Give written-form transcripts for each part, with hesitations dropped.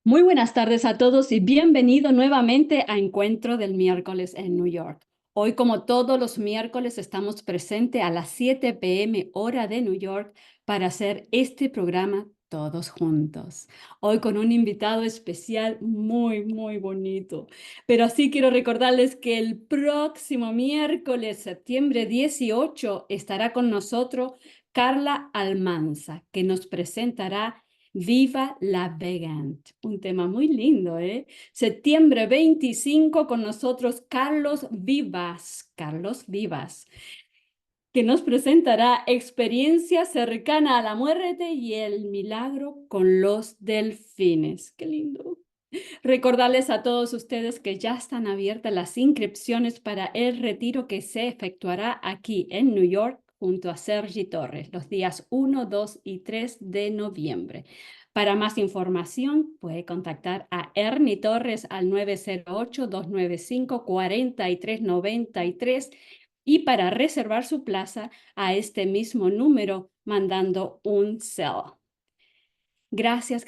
Muy buenas tardes a todos y bienvenido nuevamente a Encuentro del Miércoles en New York. Hoy, como todos los miércoles, estamos presentes a las 7 p.m. hora de New York para hacer este programa todos juntos. Hoy con un invitado especial muy bonito. Pero así quiero recordarles que el próximo miércoles, septiembre 18, estará con nosotros Carla Almanza, que nos presentará Viva la Vegan, un tema muy lindo, ¿eh? Septiembre 25 con nosotros Carlos Vivas, que nos presentará experiencia cercana a la muerte y el milagro con los delfines. ¡Qué lindo! Recordarles a todos ustedes que ya están abiertas las inscripciones para el retiro que se efectuará aquí en New York junto a Sergi Torres los días 1, 2 y 3 de noviembre. Para más información puede contactar a Ernie Torres al 908-295-4393 y para reservar su plaza a este mismo número mandando un cel. Gracias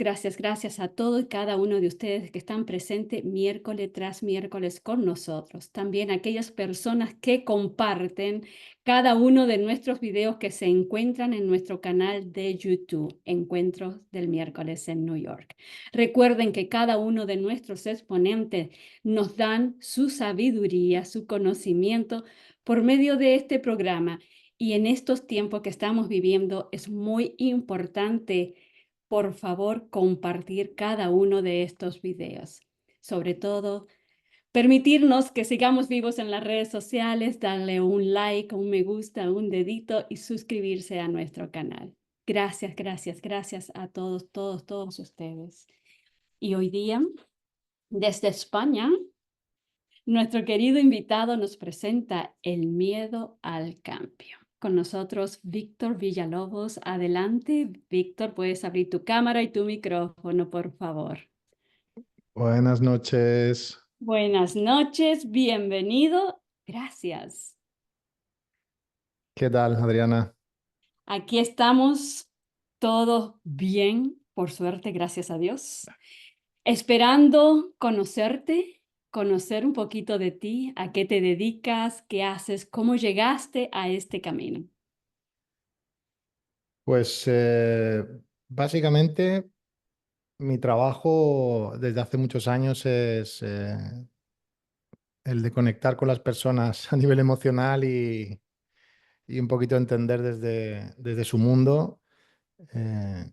a todo y cada uno de ustedes que están presentes miércoles tras miércoles con nosotros. También aquellas personas que comparten cada uno de nuestros videos que se encuentran en nuestro canal de YouTube, Encuentros del Miércoles en New York. Recuerden que cada uno de nuestros exponentes nos dan su sabiduría, su conocimiento por medio de este programa. Y en estos tiempos que estamos viviendo es muy importante, por favor, compartir cada uno de estos videos. Sobre todo, permitirnos que sigamos vivos en las redes sociales, darle un like, un me gusta, un dedito y suscribirse a nuestro canal. Gracias a todos ustedes. Y hoy día, desde España, nuestro querido invitado nos presenta el miedo al cambio. Con nosotros, Víctor Villalobos. Adelante, Víctor, puedes abrir tu cámara y tu micrófono, por favor. Buenas noches. Buenas noches, bienvenido. Gracias. ¿Qué tal, Adriana? Aquí estamos todos bien, por suerte, gracias a Dios. Esperando conocerte, conocer un poquito de ti, a qué te dedicas, qué haces, cómo llegaste a este camino. Pues básicamente mi trabajo desde hace muchos años es el de conectar con las personas a nivel emocional y un poquito entender desde su mundo eh,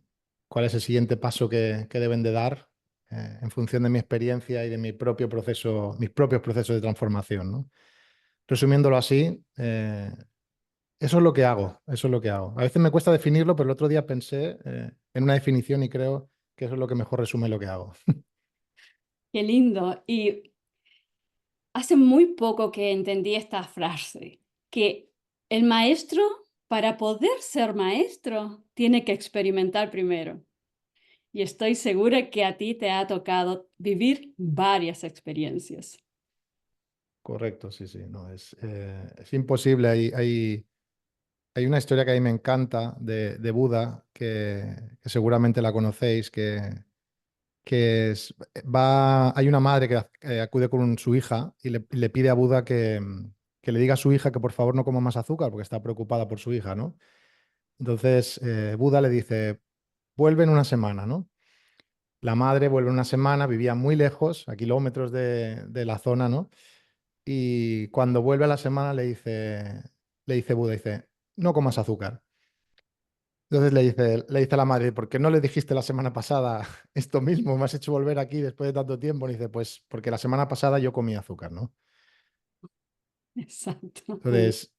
cuál es el siguiente paso que deben de dar en función de mi experiencia y de mi propio proceso, mis propios procesos de transformación, ¿no? Resumiéndolo así, eso es lo que hago, eso es lo que hago. A veces me cuesta definirlo, pero el otro día pensé en una definición y creo que eso es lo que mejor resume lo que hago. Qué lindo. Y hace muy poco que entendí esta frase, que el maestro, para poder ser maestro, tiene que experimentar primero. Y estoy segura que a ti te ha tocado vivir varias experiencias. Correcto, sí, sí, no, es imposible. Hay una historia que a mí me encanta de Buda, que seguramente la conocéis, hay una madre que acude con su hija y le pide a Buda que le diga a su hija que por favor no coma más azúcar porque está preocupada por su hija, ¿no? Entonces Buda le dice, vuelve en una semana, ¿no? La madre vuelve una semana, vivía muy lejos, a kilómetros de la zona, ¿no? Y cuando vuelve a la semana le dice Buda, dice, no comas azúcar. Entonces le dice a la madre, ¿por qué no le dijiste la semana pasada esto mismo? Me has hecho volver aquí después de tanto tiempo. Y dice, pues porque la semana pasada yo comí azúcar, ¿no? Exacto. Entonces,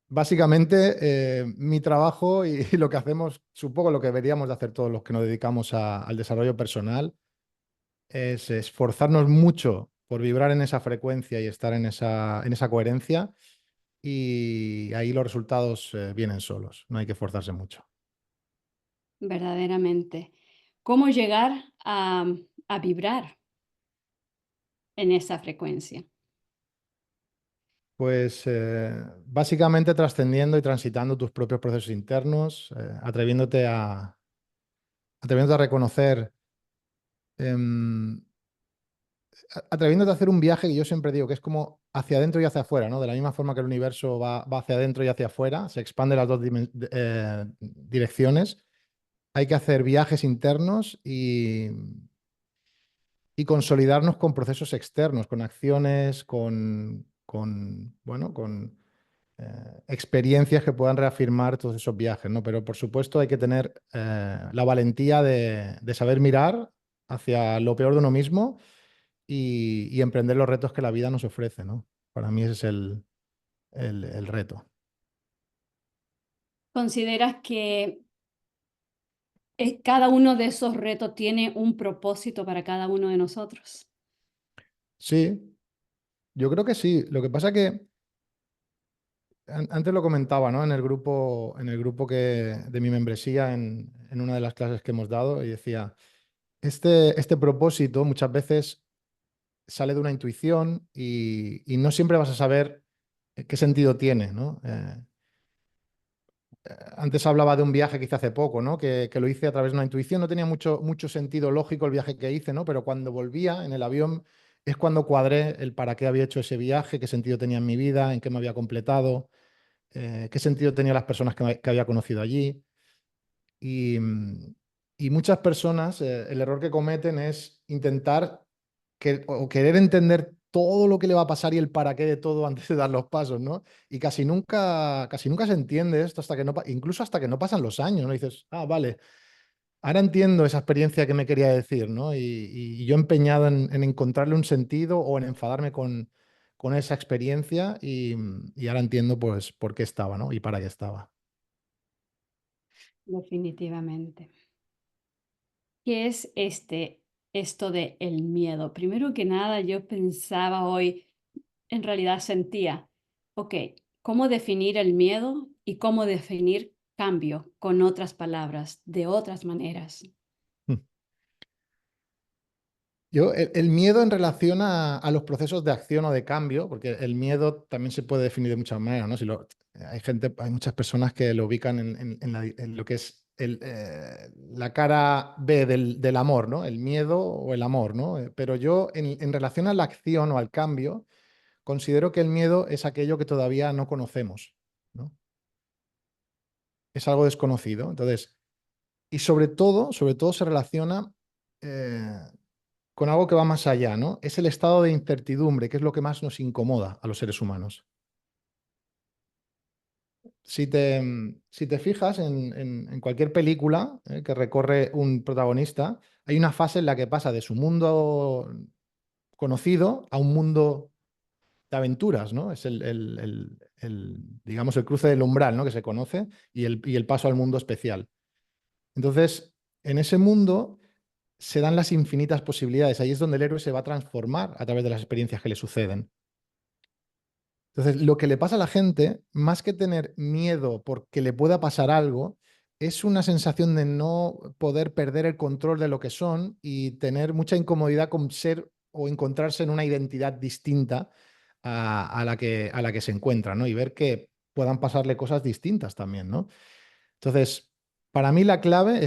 básicamente, mi trabajo y, y lo que hacemos, supongo lo que deberíamos de hacer todos los que nos dedicamos al desarrollo personal, es esforzarnos mucho por vibrar en esa frecuencia y estar en esa coherencia y ahí los resultados vienen solos, no hay que esforzarse mucho. Verdaderamente. ¿Cómo llegar a vibrar en esa frecuencia? Pues básicamente trascendiendo y transitando tus propios procesos internos, atreviéndote a reconocer em, atreviéndote a hacer un viaje que yo siempre digo que es como hacia adentro y hacia afuera, ¿no? De la misma forma que el universo va hacia adentro y hacia afuera, se expande las dos direcciones. Hay que hacer viajes internos y consolidarnos con procesos externos, con acciones, bueno, con experiencias que puedan reafirmar todos esos viajes, ¿no? Pero por supuesto hay que tener la valentía de saber mirar hacia lo peor de uno mismo y emprender los retos que la vida nos ofrece, ¿no? Para mí ese es el reto. ¿Consideras que cada uno de esos retos tiene un propósito para cada uno de nosotros? Sí, yo creo que sí. Lo que pasa que antes lo comentaba, ¿no? En el grupo de mi membresía, en una de las clases que hemos dado, y decía, este propósito muchas veces sale de una intuición y no siempre vas a saber qué sentido tiene, ¿no? Antes hablaba de un viaje que hice hace poco, ¿no? Que lo hice a través de una intuición, no tenía mucho sentido lógico el viaje que hice, ¿no? Pero cuando volvía en el avión es cuando cuadré el para qué había hecho ese viaje, qué sentido tenía en mi vida, en qué me había completado, qué sentido tenían las personas que había conocido allí. Y, y muchas personas, el error que cometen es intentar o querer entender todo lo que le va a pasar y el para qué de todo antes de dar los pasos, ¿no? Y casi nunca se entiende esto hasta que no, incluso hasta que no pasan los años, ¿no? Y dices, ah, vale, ahora entiendo esa experiencia que me quería decir, ¿no? Y yo empeñado en encontrarle un sentido o en enfadarme con esa experiencia y ahora entiendo pues por qué estaba, ¿no? Y para qué estaba. Definitivamente. ¿Qué es esto de el miedo? Primero que nada, yo pensaba hoy, en realidad sentía, ok, ¿cómo definir el miedo y cómo definir cambio con otras palabras, de otras maneras? El miedo en relación a los procesos de acción o de cambio, porque el miedo también se puede definir de muchas maneras, ¿no? Hay muchas personas que lo ubican en lo que es la cara B del amor, ¿no? El miedo o el amor, ¿no? Pero yo, en relación a la acción o al cambio, considero que el miedo es aquello que todavía no conocemos, ¿no? Es algo desconocido. Entonces, y sobre todo se relaciona eh, con algo que va más allá, ¿no? Es el estado de incertidumbre, que es lo que más nos incomoda a los seres humanos. Si te fijas en cualquier película que recorre un protagonista, hay una fase en la que pasa de su mundo conocido a un mundo de aventuras, ¿no? Es digamos, el cruce del umbral, ¿no? Que se conoce y el paso al mundo especial. Entonces, en ese mundo se dan las infinitas posibilidades. Ahí es donde el héroe se va a transformar a través de las experiencias que le suceden. Entonces, lo que le pasa a la gente, más que tener miedo porque le pueda pasar algo, es una sensación de no poder perder el control de lo que son y tener mucha incomodidad con ser o encontrarse en una identidad distinta a la que se encuentra, ¿no? Y ver que puedan pasarle cosas distintas también, ¿no? Entonces, para mí la clave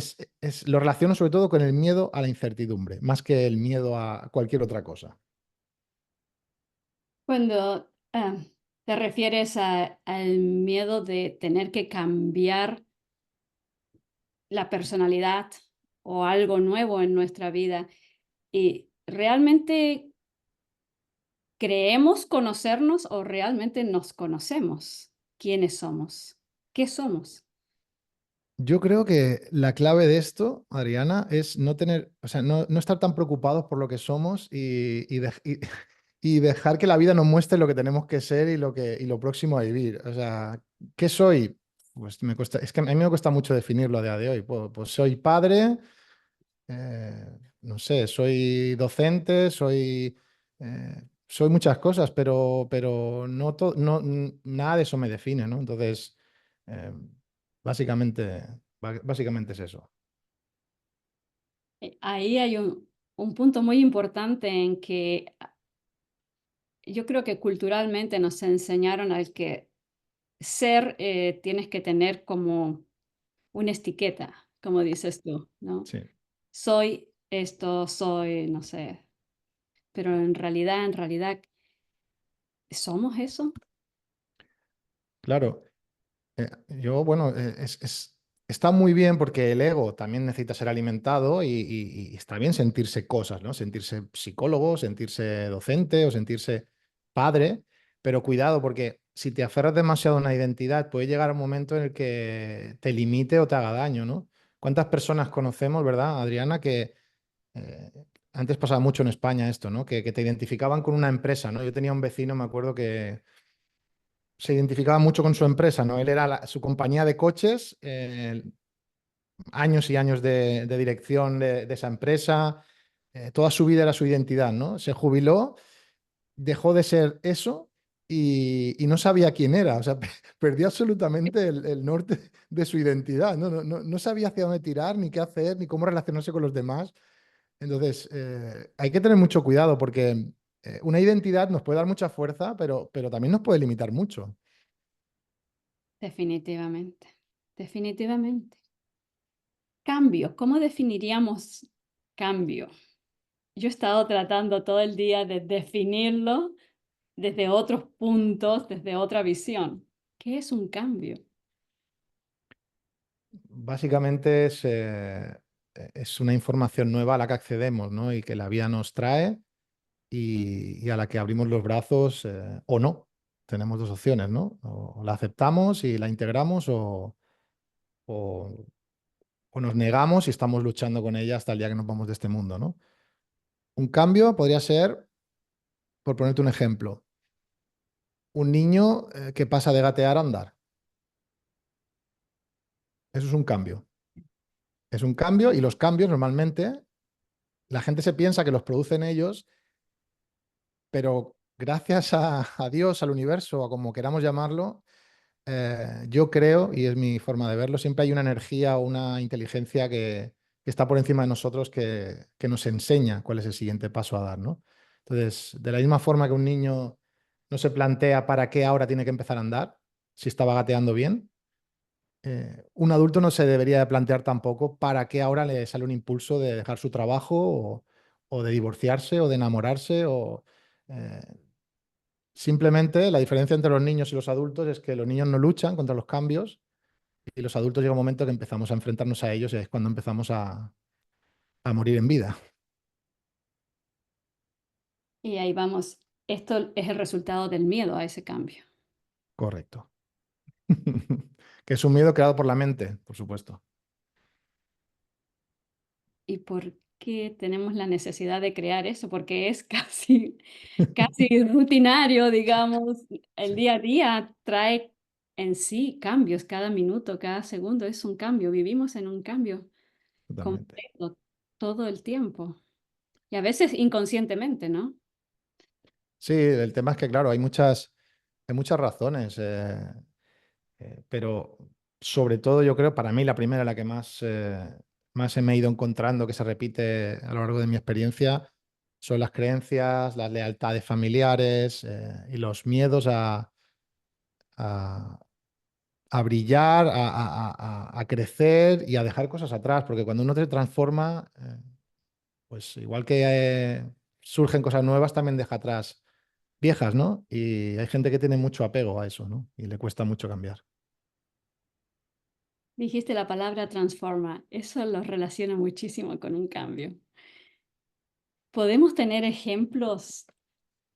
lo relaciono sobre todo con el miedo a la incertidumbre, más que el miedo a cualquier otra cosa. Cuando te refieres al miedo de tener que cambiar la personalidad o algo nuevo en nuestra vida, y realmente ¿creemos conocernos o realmente nos conocemos? ¿Quiénes somos? ¿Qué somos? Yo creo que la clave de esto, Adriana, es no tener, o sea, no estar tan preocupados por lo que somos y dejar que la vida nos muestre lo que tenemos que ser y lo próximo a vivir. O sea, ¿qué soy? Pues es que a mí me cuesta mucho definirlo a día de hoy. Pues soy padre, no sé, soy docente, soy muchas cosas, pero nada de eso me define, ¿no? Entonces, eh, básicamente, básicamente es eso. Ahí hay un punto muy importante en que yo creo que culturalmente nos enseñaron al que ser tienes que tener como una etiqueta, como dices tú, ¿no? Sí. Soy esto soy, no sé, pero en realidad, ¿somos eso? Claro. Bueno, está muy bien porque el ego también necesita ser alimentado y está bien sentirse cosas, ¿no? Sentirse psicólogo, sentirse docente o sentirse padre, pero cuidado porque si te aferras demasiado a una identidad puede llegar un momento en el que te limite o te haga daño, ¿no? ¿Cuántas personas conocemos, verdad, Adriana, que eh, antes pasaba mucho en España esto, ¿no? Que te identificaban con una empresa, ¿no? Yo tenía un vecino, me acuerdo que se identificaba mucho con su empresa, ¿no? Él era su compañía de coches, años y años de dirección de esa empresa, toda su vida era su identidad, ¿no? Se jubiló, dejó de ser eso y no sabía quién era, o sea, perdió absolutamente el norte de su identidad, ¿no? No sabía hacia dónde tirar, ni qué hacer, ni cómo relacionarse con los demás. Entonces, hay que tener mucho cuidado porque una identidad nos puede dar mucha fuerza, pero también nos puede limitar mucho. Definitivamente, definitivamente. Cambio, ¿cómo definiríamos cambio? Yo he estado tratando todo el día de definirlo desde otros puntos, desde otra visión. ¿Qué es un cambio? Básicamente es una información nueva a la que accedemos, ¿no? Y que la vida nos trae y a la que abrimos los brazos o no. Tenemos dos opciones, ¿no? O la aceptamos y la integramos o- o nos negamos y estamos luchando con ella hasta el día que nos vamos de este mundo, ¿no? Un cambio podría ser, por ponerte un ejemplo, un niño que pasa de gatear a andar. Eso es un cambio. Es un cambio y los cambios normalmente la gente se piensa que los producen ellos, pero gracias a Dios, al universo, o como queramos llamarlo, yo creo, y es mi forma de verlo, siempre hay una energía o una inteligencia que está por encima de nosotros que nos enseña cuál es el siguiente paso a dar, ¿no? Entonces, de la misma forma que un niño no se plantea para qué ahora tiene que empezar a andar, si estaba gateando bien, un adulto no se debería de plantear tampoco para qué ahora le sale un impulso de dejar su trabajo o de divorciarse o de enamorarse o... eh, Simplemente la diferencia entre los niños y los adultos es que los niños no luchan contra los cambios y los adultos llega un momento que empezamos a enfrentarnos a ellos y es cuando empezamos a morir en vida. Y ahí vamos. Esto es el resultado del miedo a ese cambio. Correcto. Que es un miedo creado por la mente, por supuesto. ¿Y por qué tenemos la necesidad de crear eso? Porque es casi, casi rutinario, digamos. El Sí, día a día trae en sí cambios, cada minuto, cada segundo es un cambio. Vivimos en un cambio totalmente. completo todo el tiempo. Y a veces inconscientemente, ¿no? Sí, el tema es que, claro, hay muchas razones, pero sobre todo yo creo, para mí la primera, la que más me he ido encontrando, que se repite a lo largo de mi experiencia, son las creencias, las lealtades familiares y los miedos a- a brillar, a crecer y a dejar cosas atrás, porque cuando uno se transforma, pues igual que surgen cosas nuevas, también deja atrás viejas, ¿no? Y hay gente que tiene mucho apego a eso, ¿no? Y le cuesta mucho cambiar. Dijiste la palabra transforma. Eso lo relaciona muchísimo con un cambio. ¿Podemos tener ejemplos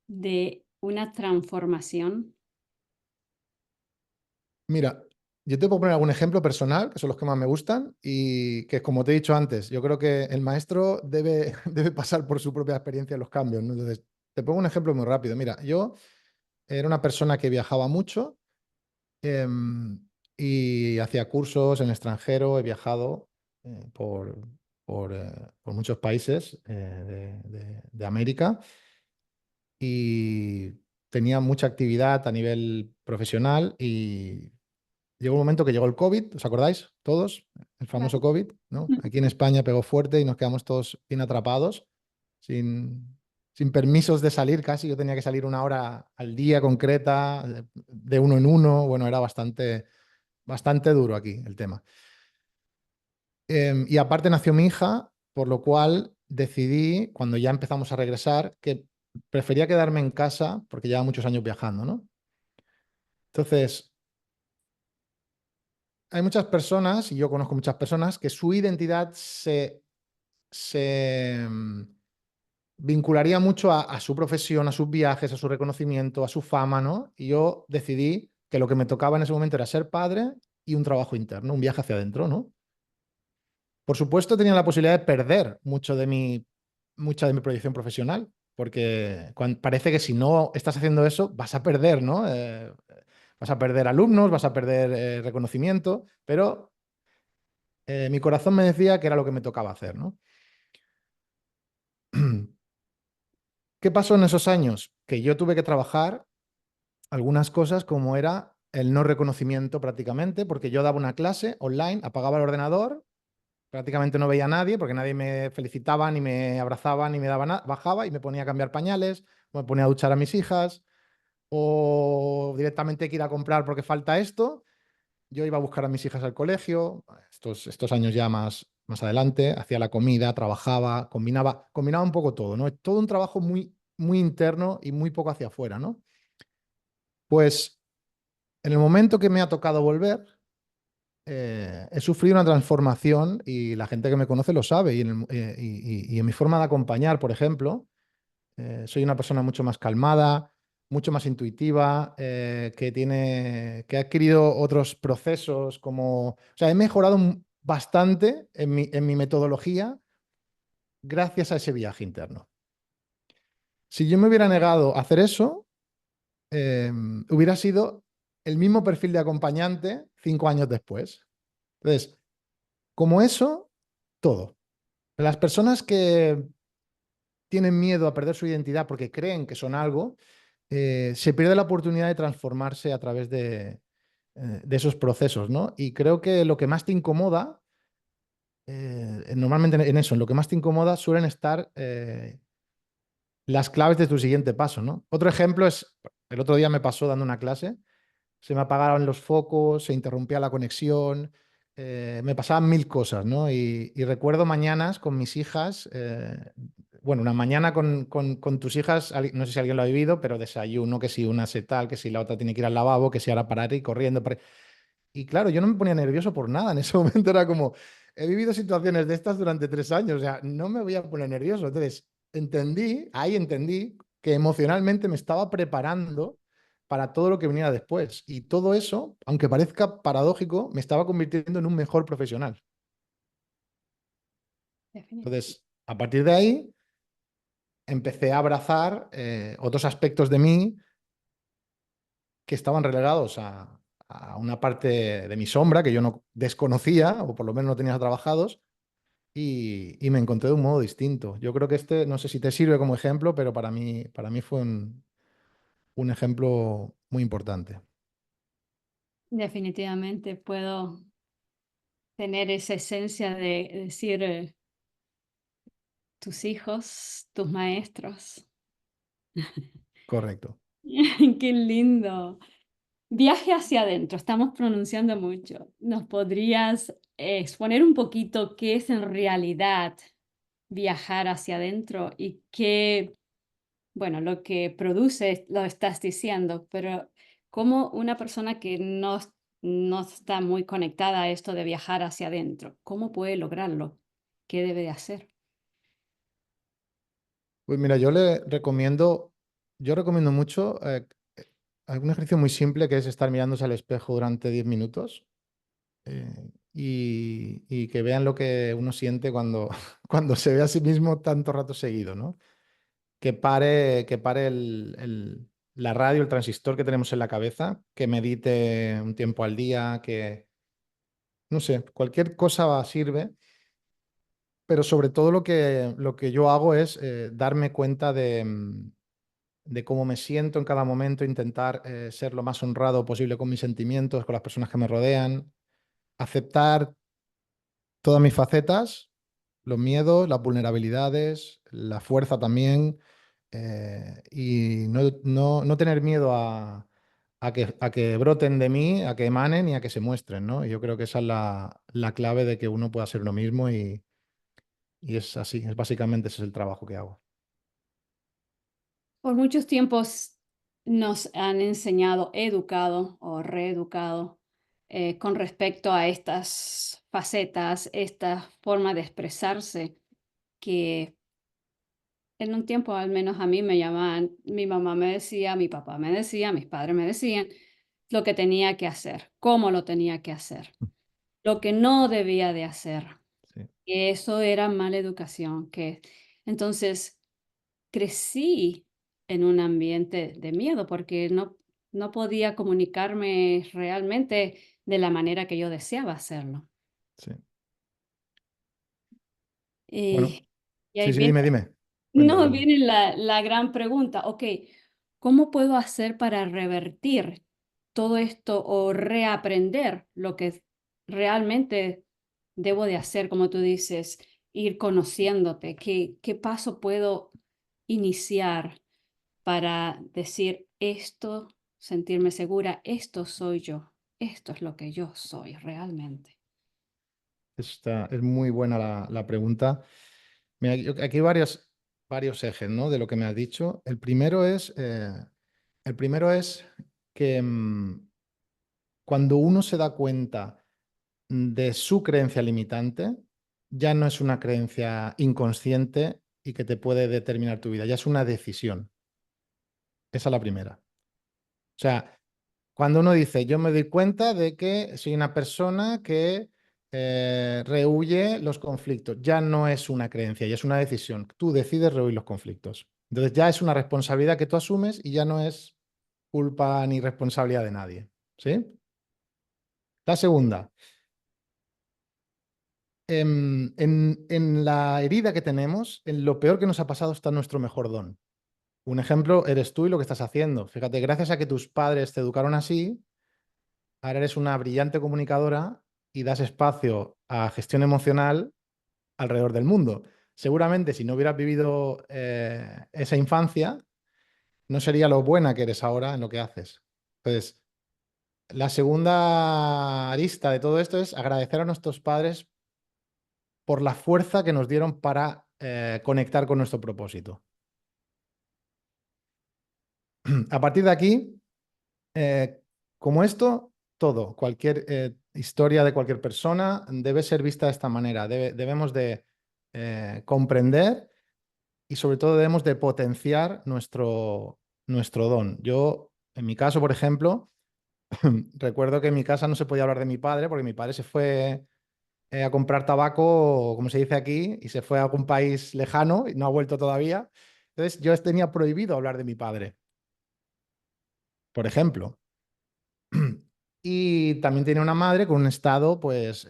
de una transformación? Mira, yo te puedo poner algún ejemplo personal, que son los que más me gustan, y que como te he dicho antes, yo creo que el maestro debe, debe pasar por su propia experiencia en los cambios, ¿no? Entonces, te pongo un ejemplo muy rápido. Mira, yo era una persona que viajaba mucho em, y hacía cursos en el extranjero, he viajado eh, por, por muchos países de América y tenía mucha actividad a nivel profesional y llegó un momento que llegó el COVID, ¿os acordáis? Todos, el famoso Claro. COVID, ¿no? Aquí en España pegó fuerte y nos quedamos todos bien atrapados, sin permisos de salir casi. Yo tenía que salir una hora al día concreta, de uno en uno. Bueno, era bastante duro aquí el tema. Y aparte nació mi hija, por lo cual decidí, cuando ya empezamos a regresar, que prefería quedarme en casa porque llevaba muchos años viajando, ¿no? Entonces, hay muchas personas, y yo conozco muchas personas, que su identidad se vincularía mucho a su profesión, a sus viajes, a su reconocimiento, a su fama, ¿no? Y yo decidí que lo que me tocaba en ese momento era ser padre y un trabajo interno, un viaje hacia adentro, ¿no? Por supuesto, tenía la posibilidad de perder mucha de mi proyección profesional, porque parece que si no estás haciendo eso, vas a perder, ¿no? Vas a perder alumnos, vas a perder reconocimiento, pero mi corazón me decía que era lo que me tocaba hacer, ¿no? ¿Qué pasó en esos años? Que yo tuve que trabajar algunas cosas como era el no reconocimiento prácticamente, porque yo daba una clase online, apagaba el ordenador, prácticamente no veía a nadie porque nadie me felicitaba, ni me abrazaba, ni me daba nada. Bajaba y me ponía a cambiar pañales, o me ponía a duchar a mis hijas, o directamente que ir a comprar porque falta esto. Yo iba a buscar a mis hijas al colegio, estos años ya más adelante, hacía la comida, trabajaba, combinaba un poco todo, ¿no? Todo un trabajo muy interno y muy poco hacia afuera, ¿no? Pues en el momento que me ha tocado volver, he sufrido una transformación y la gente que me conoce lo sabe. Y en mi forma de acompañar, por ejemplo, soy una persona mucho más calmada, mucho más intuitiva, que ha adquirido otros procesos como... O sea, he mejorado bastante en mi metodología gracias a ese viaje interno. Si yo me hubiera negado a hacer eso, hubiera sido el mismo perfil de acompañante 5 años después. Entonces, como eso, todo. Las personas que tienen miedo a perder su identidad porque creen que son algo, se pierde la oportunidad de transformarse a través de esos procesos, ¿no? Y creo que lo que más te incomoda, normalmente en eso, en lo que más te incomoda suelen estar las claves de tu siguiente paso, ¿no? Otro ejemplo es, el otro día me pasó dando una clase, se me apagaron los focos, se interrumpía la conexión, me pasaban mil cosas, ¿no? Y recuerdo mañanas con mis hijas, bueno, una mañana con tus hijas, no sé si alguien lo ha vivido, pero desayuno, que si una se tal, que si la otra tiene que ir al lavabo, que si ahora parar y corriendo. Y claro, yo no me ponía nervioso por nada, en ese momento era como, he vivido situaciones de estas durante 3 años, o sea, no me voy a poner nervioso. Entonces, ahí entendí que emocionalmente me estaba preparando para todo lo que viniera después. Y todo eso, aunque parezca paradójico, me estaba convirtiendo en un mejor profesional. Definitivamente. Entonces, a partir de ahí, empecé a abrazar otros aspectos de mí que estaban relegados a una parte de mi sombra que yo no desconocía, o por lo menos no tenía trabajados, y me encontré de un modo distinto. Yo creo que no sé si te sirve como ejemplo, pero para mí fue un ejemplo muy importante. Definitivamente puedo tener esa esencia de decir, tus hijos, tus maestros. Correcto. Qué lindo. Viaje hacia adentro, estamos pronunciando mucho. ¿Nos podrías exponer un poquito qué es en realidad viajar hacia adentro y qué, bueno, lo que produce, lo estás diciendo, pero cómo una persona que no está muy conectada a esto de viajar hacia adentro, cómo puede lograrlo? ¿Qué debe de hacer? Pues mira, yo recomiendo mucho un ejercicio muy simple que es estar mirándose al espejo durante 10 minutos y que vean lo que uno siente cuando, cuando se ve a sí mismo tanto rato seguido, ¿no? Que pare la radio, el transistor que tenemos en la cabeza, que medite un tiempo al día, no sé, cualquier cosa sirve, pero sobre todo lo que yo hago es darme cuenta de cómo me siento en cada momento, intentar ser lo más honrado posible con mis sentimientos, con las personas que me rodean, aceptar todas mis facetas, los miedos, las vulnerabilidades, la fuerza también, y no tener miedo a que broten de mí, a que emanen y a que se muestren, ¿no? Y yo creo que esa es la clave de que uno pueda ser uno mismo Y es así, es básicamente ese es el trabajo que hago. Por muchos tiempos nos han enseñado, educado o reeducado con respecto a estas facetas, esta forma de expresarse que en un tiempo al menos a mí me llamaban, mi mamá me decía, mi papá me decía, mis padres me decían lo que tenía que hacer, cómo lo tenía que hacer, lo que no debía de hacer. Sí, Que eso era mala educación, que entonces crecí en un ambiente de miedo porque no podía comunicarme realmente de la manera que yo deseaba hacerlo. sí. Bueno, Y, y ahí sí, sí, viene, dime. Cuéntame, no, cuéntame. viene la gran pregunta, ok, ¿cómo puedo hacer para revertir todo esto o reaprender lo que realmente debo de hacer, como tú dices, ir conociéndote? ¿Qué paso puedo iniciar para decir esto, sentirme segura, esto soy yo, esto es lo que yo soy realmente? Es muy buena la pregunta. Mira, aquí hay varios ejes, ¿no? De lo que me has dicho. El primero es que cuando uno se da cuenta de su creencia limitante, ya no es una creencia inconsciente y que te puede determinar tu vida, ya es una decisión. Esa es la primera. O sea, cuando uno dice, yo me doy cuenta de que soy una persona que rehúye los conflictos, ya no es una creencia, ya es una decisión. Tú decides rehuir los conflictos. Entonces ya es una responsabilidad que tú asumes y ya no es culpa ni responsabilidad de nadie. ¿Sí? La segunda, en la herida que tenemos, en lo peor que nos ha pasado está nuestro mejor don. Un ejemplo eres tú y lo que estás haciendo. Fíjate, gracias a que tus padres te educaron así, ahora eres una brillante comunicadora y das espacio a gestión emocional alrededor del mundo. Seguramente si no hubieras vivido esa infancia, no sería lo buena que eres ahora en lo que haces. Entonces, la segunda arista de todo esto es agradecer a nuestros padres por la fuerza que nos dieron para conectar con nuestro propósito. A partir de aquí, eh, como esto, todo, cualquier historia de cualquier persona debe ser vista de esta manera. Debemos de comprender y sobre todo debemos de potenciar nuestro don. Yo, en mi caso, por ejemplo, recuerdo que en mi casa no se podía hablar de mi padre porque mi padre se fue a comprar tabaco, como se dice aquí, y se fue a algún país lejano y no ha vuelto todavía. Entonces yo tenía prohibido hablar de mi padre, por ejemplo. Y también tenía una madre con un estado, pues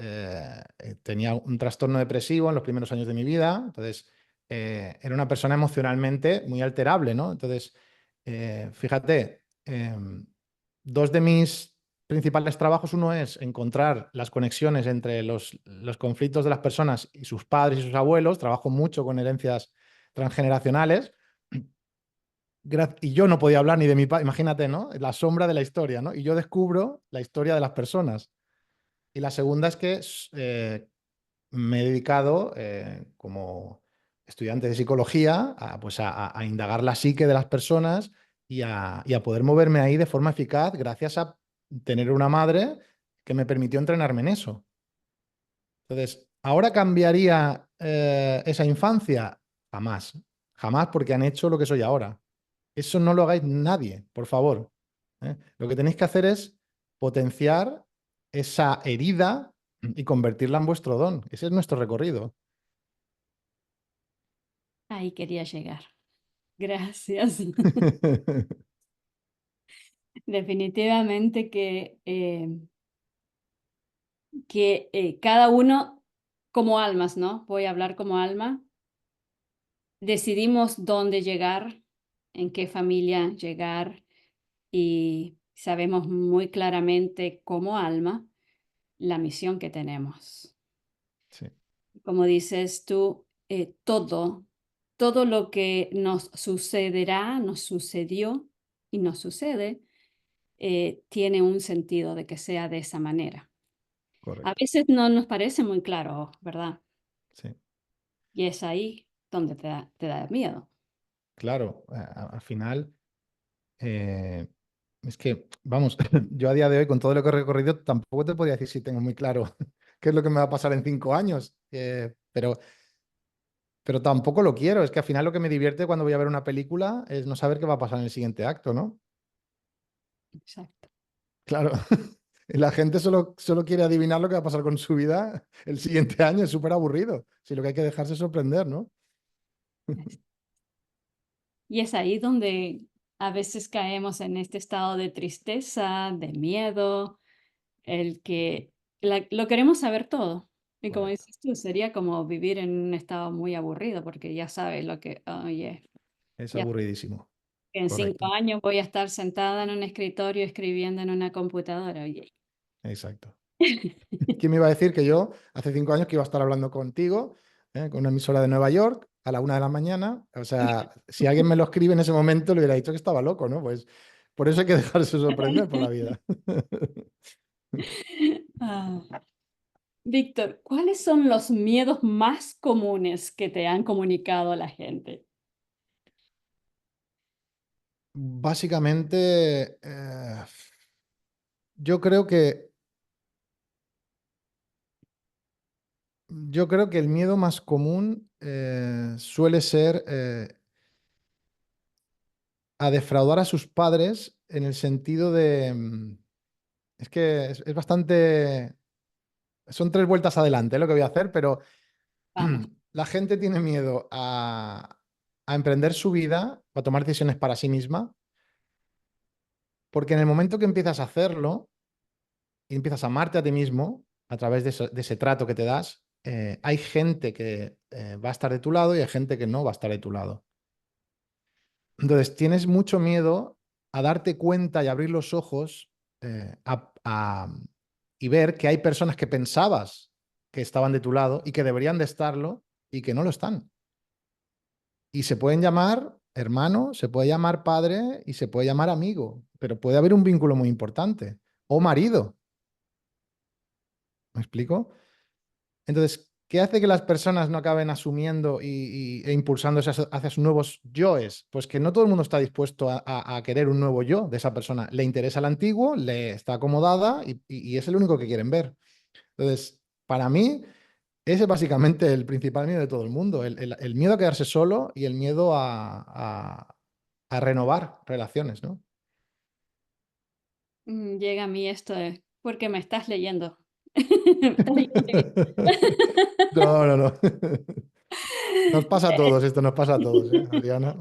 tenía un trastorno depresivo en los primeros años de mi vida, entonces era una persona emocionalmente muy alterable, ¿no? Entonces, fíjate, dos de mis principales trabajos, uno es encontrar las conexiones entre los conflictos de las personas y sus padres y sus abuelos, trabajo mucho con herencias transgeneracionales. Y yo no podía hablar ni de mi padre, imagínate, ¿no? La sombra de la historia, ¿no? Y yo descubro la historia de las personas. Y la segunda es que me he dedicado como estudiante de psicología pues a indagar la psique de las personas y a poder moverme ahí de forma eficaz gracias a tener una madre que me permitió entrenarme en eso. Entonces, ¿ahora cambiaría esa infancia? Jamás. Jamás porque han hecho lo que soy ahora. Eso no lo hagáis nadie, por favor. ¿Eh? Lo que tenéis que hacer es potenciar esa herida y convertirla en vuestro don. Ese es nuestro recorrido. Ahí quería llegar. Gracias. Definitivamente que cada uno como almas, ¿no? Voy a hablar como alma. Decidimos dónde llegar, en qué familia llegar y sabemos muy claramente como alma la misión que tenemos. Sí, Como dices tú, todo lo que nos sucederá, nos sucedió y nos sucede, tiene un sentido de que sea de esa manera. A correcto. veces no nos parece muy claro, ¿verdad? Sí. Y es ahí donde te da miedo. Claro, al final, eh, es que, vamos, yo a día de hoy, con todo lo que he recorrido, tampoco te podría decir si tengo muy claro qué es lo que me va a pasar en 5 años. Pero tampoco lo quiero. Es que al final lo que me divierte cuando voy a ver una película es no saber qué va a pasar en el siguiente acto, ¿no? Exacto. Claro. Y la gente solo quiere adivinar lo que va a pasar con su vida el siguiente año. Es súper aburrido. Si lo que hay que dejarse sorprender, ¿no? Y es ahí donde a veces caemos en este estado de tristeza, de miedo, el que lo queremos saber todo. Y como Correcto. dices tú, sería como vivir en un estado muy aburrido, porque ya sabes lo que, oye, Es ya aburridísimo. en cinco Correcto. años voy a estar sentada en un escritorio escribiendo en una computadora, oye. Exacto. ¿Quién me iba a decir que yo hace 5 años que iba a estar hablando contigo, con una emisora de Nueva York a la 1 de la mañana? O sea, si alguien me lo escribe en ese momento, le hubiera dicho que estaba loco, ¿no? Pues por eso hay que dejarse sorprender por la vida. Ah. Víctor, ¿cuáles son los miedos más comunes que te han comunicado la gente? Básicamente, yo creo que, yo creo que el miedo más común suele ser a defraudar a sus padres en el sentido de, es que es bastante, son 3 vueltas adelante lo que voy a hacer, pero Vamos. la gente tiene miedo a emprender su vida o a tomar decisiones para sí misma, porque en el momento que empiezas a hacerlo y empiezas a amarte a ti mismo a través de ese trato que te das, hay gente que va a estar de tu lado y hay gente que no va a estar de tu lado. Entonces, tienes mucho miedo a darte cuenta y abrir los ojos y ver que hay personas que pensabas que estaban de tu lado y que deberían de estarlo y que no lo están. Y se pueden llamar hermano, se puede llamar padre y se puede llamar amigo, pero puede haber un vínculo muy importante. O marido, ¿me explico? Entonces, ¿qué hace que las personas no acaben asumiendo e impulsándose hacia sus nuevos yoes? Pues que no todo el mundo está dispuesto a querer un nuevo yo de esa persona. Le interesa el antiguo, le está acomodada y es el único que quieren ver. Entonces, para mí, ese es básicamente el principal miedo de todo el mundo, el miedo a quedarse solo y el miedo a renovar relaciones, ¿no? Llega a mí esto de, porque me estás leyendo. Me estás leyendo bien. No, no, no. Nos pasa a todos, esto nos pasa a todos, ¿eh, Adriana?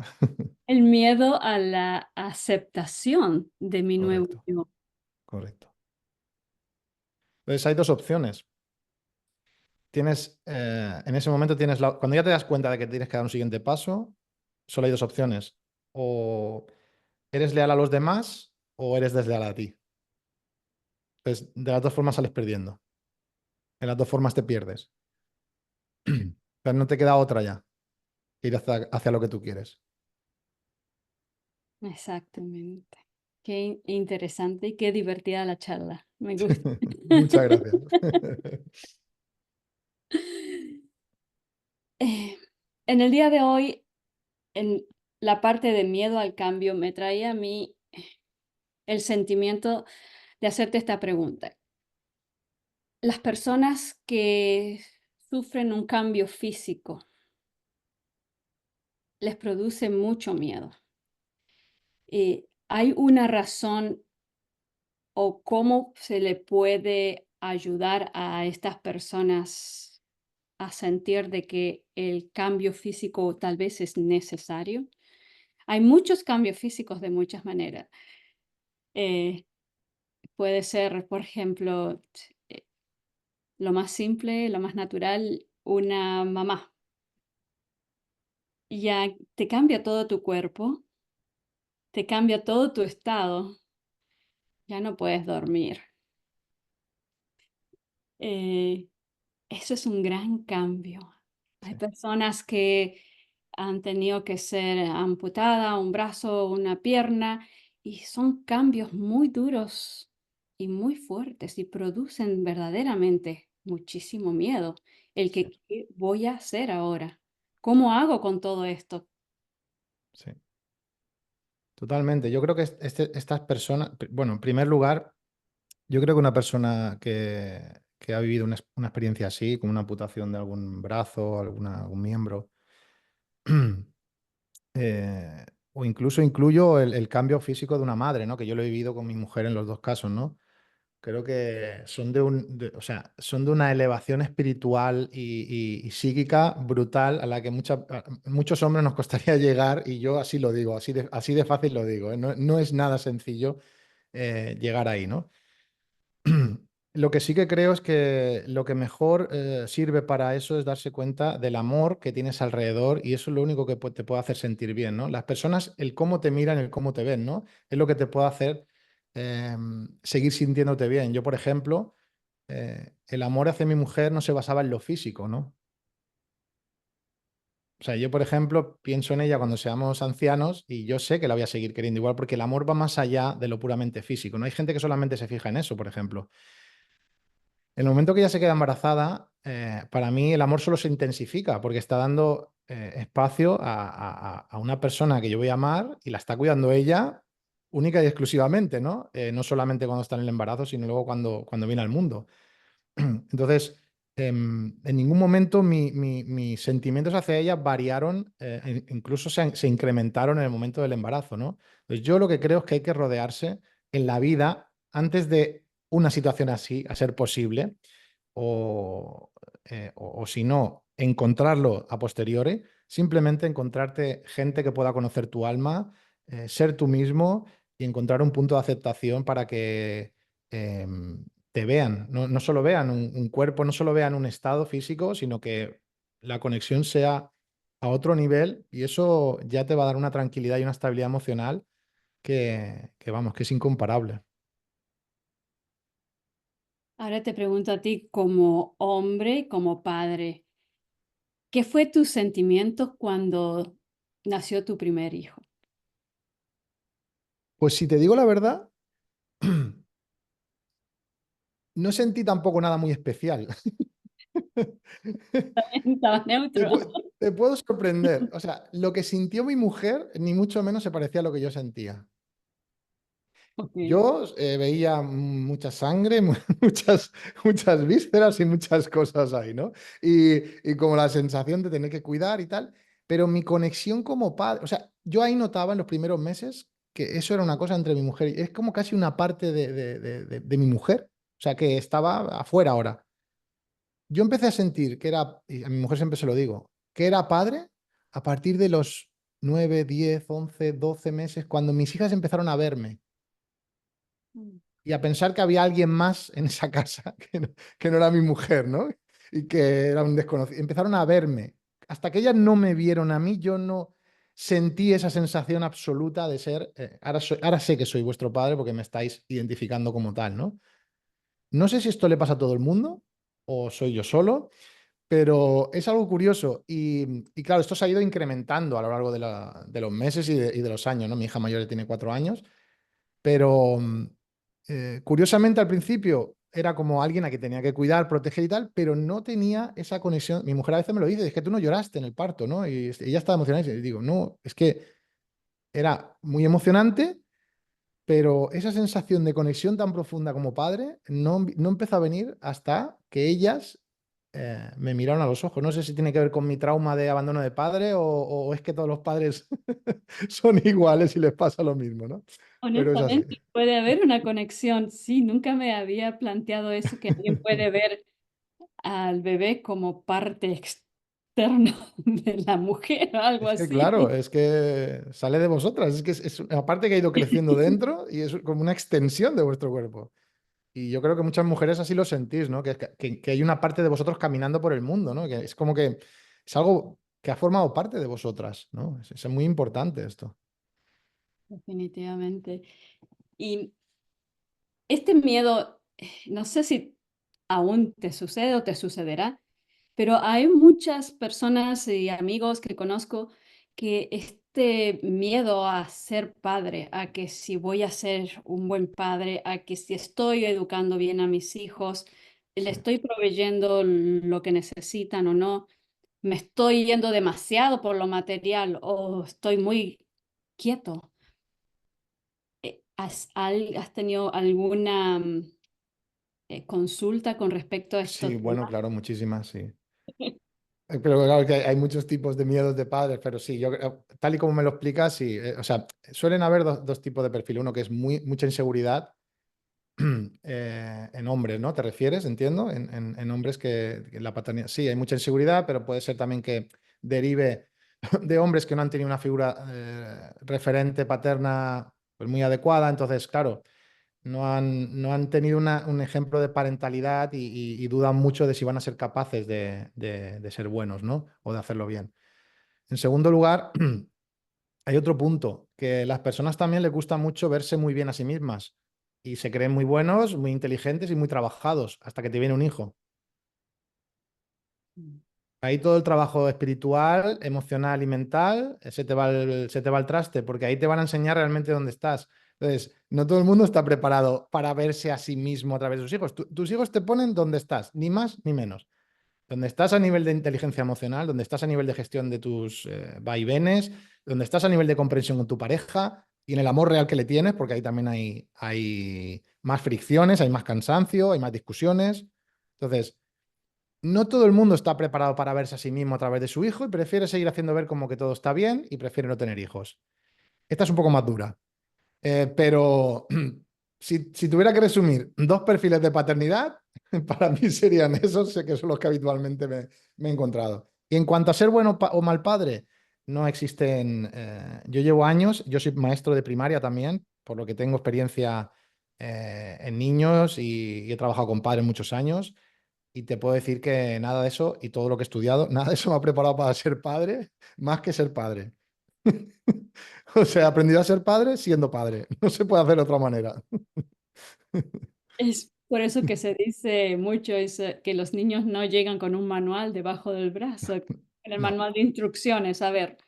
El miedo a la aceptación de mi nuevo Correcto, yo. correcto. Entonces hay dos opciones. En ese momento cuando ya te das cuenta de que tienes que dar un siguiente paso, solo hay dos opciones. O eres leal a los demás o eres desleal a ti. Entonces, de las dos formas sales perdiendo. En las dos formas te pierdes. Pero no te queda otra ya que ir hacia lo que tú quieres. Exactamente. Qué interesante y qué divertida la charla. Me gusta. Muchas gracias. Eh, en el día de hoy, en la parte de miedo al cambio, me traía a mí el sentimiento de hacerte esta pregunta. Las personas que sufren un cambio físico les produce mucho miedo. ¿Hay una razón o cómo se le puede ayudar a estas personas a sentir de que el cambio físico tal vez es necesario? Hay muchos cambios físicos de muchas maneras. Eh, Puede ser, por ejemplo, lo más simple, lo más natural, una mamá. Ya te cambia todo tu cuerpo, te cambia todo tu estado, ya no puedes dormir. Eh, Eso es un gran cambio. Hay Sí, personas que han tenido que ser amputada un brazo, una pierna, y son cambios muy duros y muy fuertes y producen verdaderamente muchísimo miedo. El sí. que, ¿qué voy a hacer ahora? ¿Cómo hago con todo esto? Sí, totalmente. Yo creo que estas personas, bueno, en primer lugar, yo creo que una persona que ha vivido una experiencia así, como una amputación de algún brazo, algún miembro, o incluso incluyo el cambio físico de una madre, ¿no? Que yo lo he vivido con mi mujer en los dos casos, ¿no? Creo que son o sea, son de una elevación espiritual y psíquica brutal a la que a muchos hombres nos costaría llegar, y yo así lo digo, así de fácil lo digo, ¿eh? No, no es nada sencillo llegar ahí, ¿no? Lo que sí que creo es que lo que mejor sirve para eso es darse cuenta del amor que tienes alrededor, y eso es lo único que te puede hacer sentir bien, ¿no? Las personas, el cómo te miran, el cómo te ven, ¿no? Es lo que te puede hacer seguir sintiéndote bien. Yo, por ejemplo, el amor hacia mi mujer no se basaba en lo físico, ¿no? O sea, yo, por ejemplo, pienso en ella cuando seamos ancianos y yo sé que la voy a seguir queriendo igual, porque el amor va más allá de lo puramente físico. No hay gente que solamente se fija en eso, por ejemplo. En el momento que ella se queda embarazada, para mí el amor solo se intensifica porque está dando espacio a una persona que yo voy a amar, y la está cuidando ella única y exclusivamente, ¿no? No solamente cuando está en el embarazo, sino luego cuando viene al mundo. Entonces, en ningún momento mis sentimientos hacia ella variaron, incluso se incrementaron en el momento del embarazo, ¿no? Entonces, yo lo que creo es que hay que rodearse en la vida, antes de una situación así, a ser posible, o, o si no, encontrarlo a posteriori, simplemente encontrarte gente que pueda conocer tu alma, ser tú mismo y encontrar un punto de aceptación para que te vean, no, no solo vean un cuerpo, no solo vean un estado físico, sino que la conexión sea a otro nivel, y eso ya te va a dar una tranquilidad y una estabilidad emocional vamos, que es incomparable. Ahora te pregunto a ti como hombre y como padre, ¿qué fue tus sentimientos cuando nació tu primer hijo? Pues si te digo la verdad, no sentí tampoco nada muy especial. Estaba neutro. Te puedo sorprender. O sea, lo que sintió mi mujer, ni mucho menos se parecía a lo que yo sentía. Ok. Yo veía mucha sangre, muchas vísceras y muchas cosas ahí, ¿no? Y como la sensación de tener que cuidar y tal. Pero mi conexión como padre, o sea, yo ahí notaba en los primeros meses que eso era una cosa entre mi mujer. Es como casi una parte de mi mujer, o sea, que estaba afuera ahora. Yo empecé a sentir que era, y a mi mujer siempre se lo digo, que era padre a partir de los 9, 10, 11, 12 meses, cuando mis hijas empezaron a verme Mm. y a pensar que había alguien más en esa casa que no era mi mujer, ¿no? Y que era un desconocido. Empezaron a verme. Hasta que ellas no me vieron a mí, yo no sentí esa sensación absoluta de ser, ahora sé que soy vuestro padre porque me estáis identificando como tal, ¿no? No sé si esto le pasa a todo el mundo o soy yo solo, pero es algo curioso, y claro, esto se ha ido incrementando a lo largo de los meses y de los años, ¿no? Mi hija mayor tiene 4 años, pero curiosamente al principio era como alguien a quien tenía que cuidar, proteger y tal, pero no tenía esa conexión. Mi mujer a veces me lo dice: es que tú no lloraste en el parto, ¿no? Y ella estaba emocionada y digo: no, es que era muy emocionante, pero esa sensación de conexión tan profunda como padre no empezó a venir hasta que ellas me miraron a los ojos. No sé si tiene que ver con mi trauma de abandono de padre, o es que todos los padres son iguales y les pasa lo mismo, ¿no? Pero es así. Honestamente, puede haber una conexión. Sí, nunca me había planteado eso, que alguien puede ver al bebé como parte externa de la mujer o algo Es que así. claro, es que sale de vosotras. Es que aparte que ha ido creciendo dentro y es como una extensión de vuestro cuerpo. Y yo creo que muchas mujeres así lo sentís, ¿no? Que hay una parte de vosotros caminando por el mundo, ¿no? Que es como que es algo que ha formado parte de vosotras, ¿no? Es muy importante esto. Definitivamente. Y este miedo, no sé si aún te sucede o te sucederá, pero hay muchas personas y amigos que conozco que este miedo a ser padre, a que si voy a ser un buen padre, a que si estoy educando bien a mis hijos, le Sí, estoy proveyendo lo que necesitan o no, me estoy yendo demasiado por lo material o estoy muy quieto. ¿Has tenido alguna consulta con respecto a Sí, estos bueno, temas? claro, muchísimas, sí. Pero claro que hay muchos tipos de miedos de padres, pero sí, tal y como me lo explicas, sí. O sea, suelen haber dos tipos de perfil. Uno que es mucha inseguridad en hombres, ¿no? ¿Te refieres? Entiendo. En hombres que la paternidad. Sí, hay mucha inseguridad, pero puede ser también que derive de hombres que no han tenido una figura referente paterna pues, muy adecuada. Entonces, claro, no han tenido un ejemplo de parentalidad y dudan mucho de si van a ser capaces de ser buenos, ¿no? O de hacerlo bien. En segundo lugar, hay otro punto, que las personas también les gusta mucho verse muy bien a sí mismas y se creen muy buenos, muy inteligentes y muy trabajados hasta que te viene un hijo. Ahí todo el trabajo espiritual, emocional y mental se te va el traste, porque ahí te van a enseñar realmente dónde estás. Entonces, no todo el mundo está preparado para verse a sí mismo a través de sus hijos. Tus hijos te ponen donde estás, ni más ni menos. Donde estás a nivel de inteligencia emocional, donde estás a nivel de gestión de tus vaivenes, donde estás a nivel de comprensión con tu pareja y en el amor real que le tienes, porque ahí también hay más fricciones, hay más cansancio, hay más discusiones. Entonces, no todo el mundo está preparado para verse a sí mismo a través de su hijo y prefiere seguir haciendo ver como que todo está bien y prefiere no tener hijos. Esta es un poco más dura. Pero si tuviera que resumir dos perfiles de paternidad, para mí serían esos, sé que son los que habitualmente me he encontrado. Y en cuanto a ser bueno o mal padre, no existen. Yo llevo años, yo soy maestro de primaria también, por lo que tengo experiencia en niños y he trabajado con padres muchos años. Y te puedo decir que nada de eso y todo lo que he estudiado, nada de eso me ha preparado para ser padre, más que ser padre. O sea, he aprendido a ser padre siendo padre. No se puede hacer de otra manera. Es por eso que se dice mucho eso, que los niños no llegan con un manual debajo del brazo, en el No. manual de instrucciones. A ver,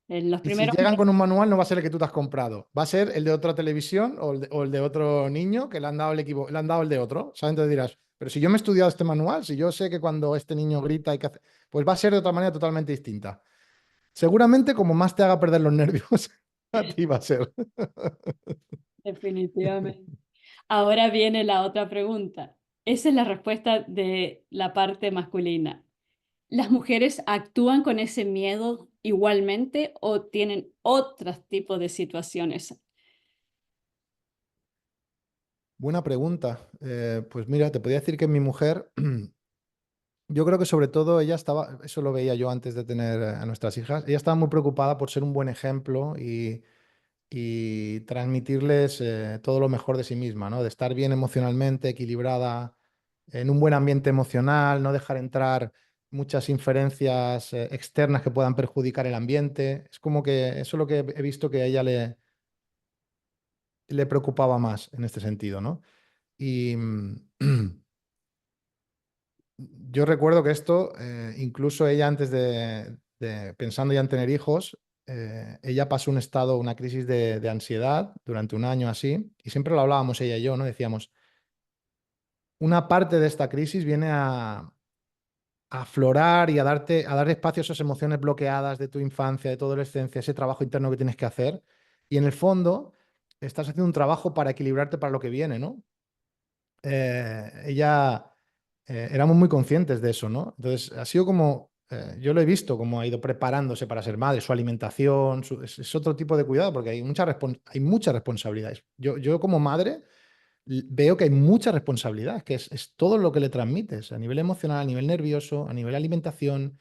en los Y si primeros llegan meses, con un manual, no va a ser el que tú te has comprado. Va a ser el de otra televisión o el de otro niño que le han dado el de otro. ¿Sabes? Entonces dirás, pero si yo me he estudiado este manual, si yo sé que cuando este niño grita hay que hacer, pues va a ser de otra manera totalmente distinta. Seguramente como más te haga perder los nervios, a ti va a ser. definitivamente. Ahora viene la otra pregunta. Esa es la respuesta de la parte masculina. ¿Las mujeres actúan con ese miedo igualmente o tienen otros tipos de situaciones? Buena pregunta. Pues mira, te podría decir que mi mujer, yo creo que sobre todo ella estaba, eso lo veía yo antes de tener a nuestras hijas, ella estaba muy preocupada por ser un buen ejemplo y transmitirles todo lo mejor de sí misma, ¿no? De estar bien emocionalmente, equilibrada, en un buen ambiente emocional, no dejar entrar muchas inferencias externas que puedan perjudicar el ambiente. Es como que eso es lo que he visto que a ella le preocupaba más en este sentido, ¿no? Y yo recuerdo que esto, incluso ella antes pensando ya en tener hijos, ella pasó un estado, una crisis de ansiedad durante un año así, y siempre lo hablábamos ella y yo, ¿no? Decíamos, una parte de esta crisis viene a aflorar y a dar espacio a esas emociones bloqueadas de tu infancia, de tu adolescencia, ese trabajo interno que tienes que hacer, y en el fondo estás haciendo un trabajo para equilibrarte para lo que viene, ¿no? Ella éramos muy conscientes de eso, ¿no? Entonces, ha sido como, yo lo he visto, como ha ido preparándose para ser madre, su alimentación, es otro tipo de cuidado, porque hay muchas responsabilidades. Yo como madre veo que hay mucha responsabilidad, que es todo lo que le transmites a nivel emocional, a nivel nervioso, a nivel alimentación.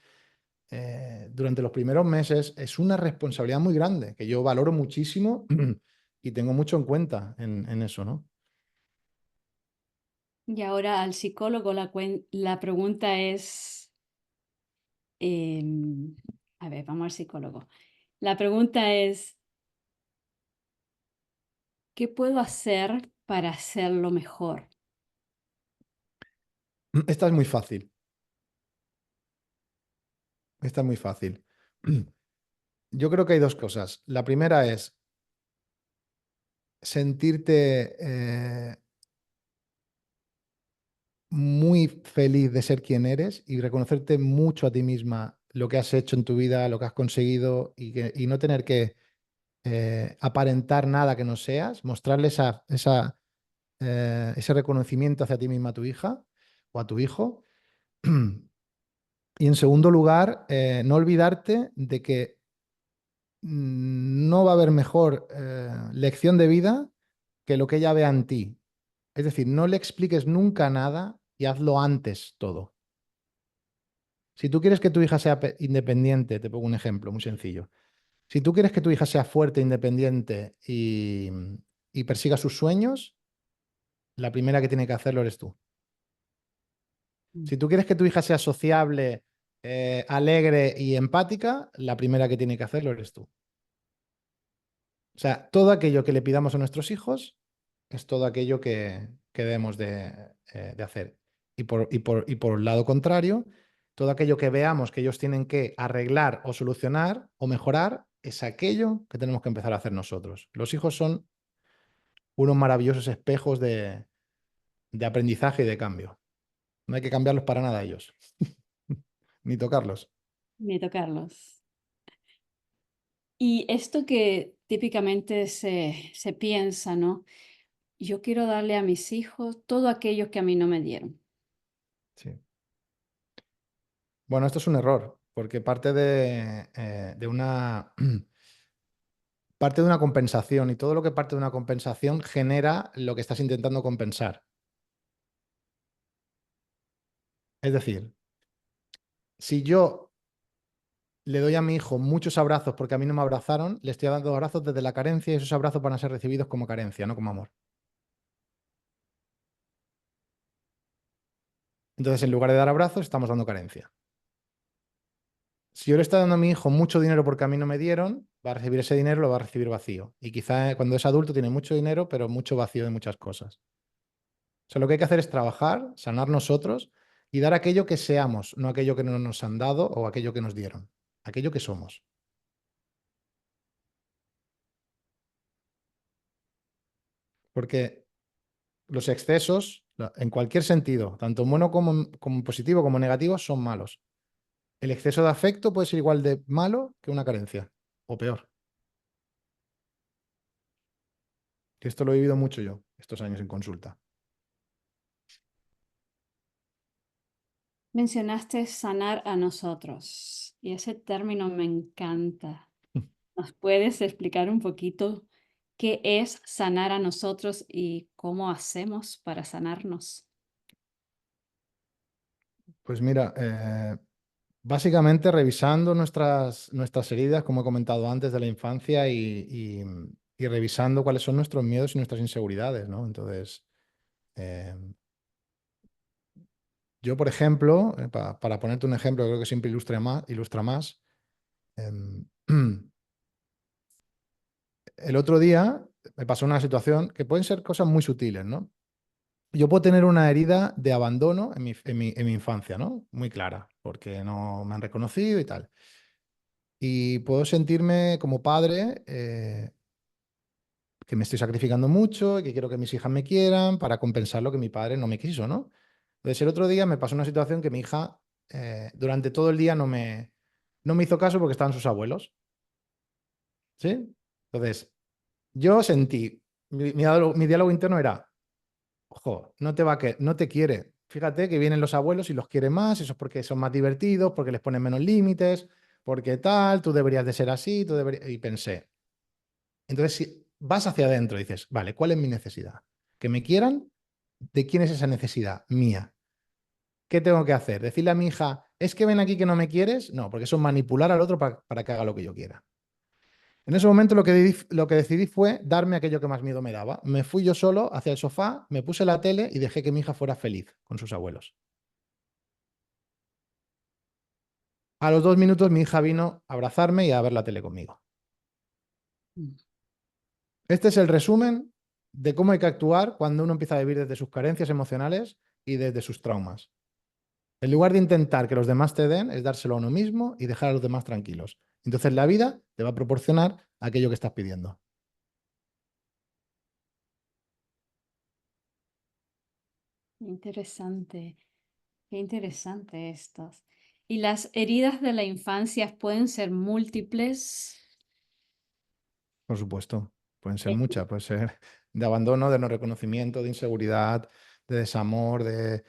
Durante los primeros meses es una responsabilidad muy grande, que yo valoro muchísimo y tengo mucho en cuenta en eso, ¿no? Y ahora al psicólogo la pregunta es, em, a ver, vamos al psicólogo. La pregunta es, ¿qué puedo hacer para hacerlo mejor? Esta es muy fácil. Esta es muy fácil. Yo creo que hay dos cosas. La primera es sentirte muy feliz de ser quien eres y reconocerte mucho a ti misma lo que has hecho en tu vida, lo que has conseguido y no tener que aparentar nada que no seas, mostrarle ese reconocimiento hacia ti misma a tu hija o a tu hijo. Y en segundo lugar, no olvidarte de que no va a haber mejor lección de vida que lo que ella vea en ti. Es decir, no le expliques nunca nada y hazlo antes todo. Si tú quieres que tu hija sea independiente, te pongo un ejemplo muy sencillo. Si tú quieres que tu hija sea fuerte, independiente y persiga sus sueños, la primera que tiene que hacerlo eres tú. Mm. Si tú quieres que tu hija sea sociable, alegre y empática, la primera que tiene que hacerlo eres tú. O sea, todo aquello que le pidamos a nuestros hijos es todo aquello que debemos de hacer. Y por el lado contrario, todo aquello que veamos que ellos tienen que arreglar o solucionar o mejorar es aquello que tenemos que empezar a hacer nosotros. Los hijos son unos maravillosos espejos de aprendizaje y de cambio. No hay que cambiarlos para nada a ellos, ni tocarlos. Nieto Carlos. Y esto que típicamente se piensa, ¿no? Yo quiero darle a mis hijos todo aquello que a mí no me dieron. Sí. Bueno, esto es un error, porque parte de una compensación y todo lo que parte de una compensación genera lo que estás intentando compensar. Es decir, si yo le doy a mi hijo muchos abrazos porque a mí no me abrazaron, le estoy dando abrazos desde la carencia y esos abrazos van a ser recibidos como carencia, no como amor. Entonces, en lugar de dar abrazos, estamos dando carencia. Si yo le estoy dando a mi hijo mucho dinero porque a mí no me dieron, va a recibir ese dinero, lo va a recibir vacío. Y quizá cuando es adulto tiene mucho dinero, pero mucho vacío de muchas cosas. O sea, lo que hay que hacer es trabajar, sanar nosotros y dar aquello que seamos, no aquello que no nos han dado o aquello que nos dieron, aquello que somos. Porque los excesos, en cualquier sentido, tanto bueno como positivo como negativo, son malos. El exceso de afecto puede ser igual de malo que una carencia, o peor. Que esto lo he vivido mucho yo, estos años en consulta. Mencionaste sanar a nosotros y ese término me encanta. ¿Nos puedes explicar un poquito qué es sanar a nosotros y cómo hacemos para sanarnos? Pues mira, básicamente revisando nuestras heridas, como he comentado antes, de la infancia y revisando cuáles son nuestros miedos y nuestras inseguridades, ¿no? Entonces, eh, yo, por ejemplo, para ponerte un ejemplo, creo que siempre ilustra más. em, el otro día me pasó una situación que pueden ser cosas muy sutiles, ¿no? Yo puedo tener una herida de abandono en mi infancia, ¿no? Muy clara, porque no me han reconocido y tal. Y puedo sentirme como padre que me estoy sacrificando mucho y que quiero que mis hijas me quieran para compensar lo que mi padre no me quiso, ¿no? Entonces el otro día me pasó una situación que mi hija durante todo el día no me hizo caso porque estaban sus abuelos, ¿sí? Entonces yo sentí, mi diálogo interno era, ojo, no te quiere. Fíjate que vienen los abuelos y los quiere más, eso es porque son más divertidos, porque les ponen menos límites, porque tal, tú deberías de ser así, y pensé, entonces si vas hacia adentro y dices, vale, ¿cuál es mi necesidad? ¿Que me quieran? ¿De quién es esa necesidad? Mía. ¿Qué tengo que hacer? ¿Decirle a mi hija, es que ven aquí que no me quieres? No, porque eso es manipular al otro para que haga lo que yo quiera. En ese momento lo que decidí fue darme aquello que más miedo me daba. Me fui yo solo hacia el sofá, me puse la tele y dejé que mi hija fuera feliz con sus abuelos. A los 2 minutos mi hija vino a abrazarme y a ver la tele conmigo. Mm. Este es el resumen de cómo hay que actuar cuando uno empieza a vivir desde sus carencias emocionales y desde sus traumas. En lugar de intentar que los demás te den, es dárselo a uno mismo y dejar a los demás tranquilos. Entonces la vida te va a proporcionar aquello que estás pidiendo. Interesante, qué interesante estos. ¿Y las heridas de la infancia pueden ser múltiples? Por supuesto, pueden ser Eh, muchas, puede ser de abandono, de no reconocimiento, de inseguridad, de desamor, de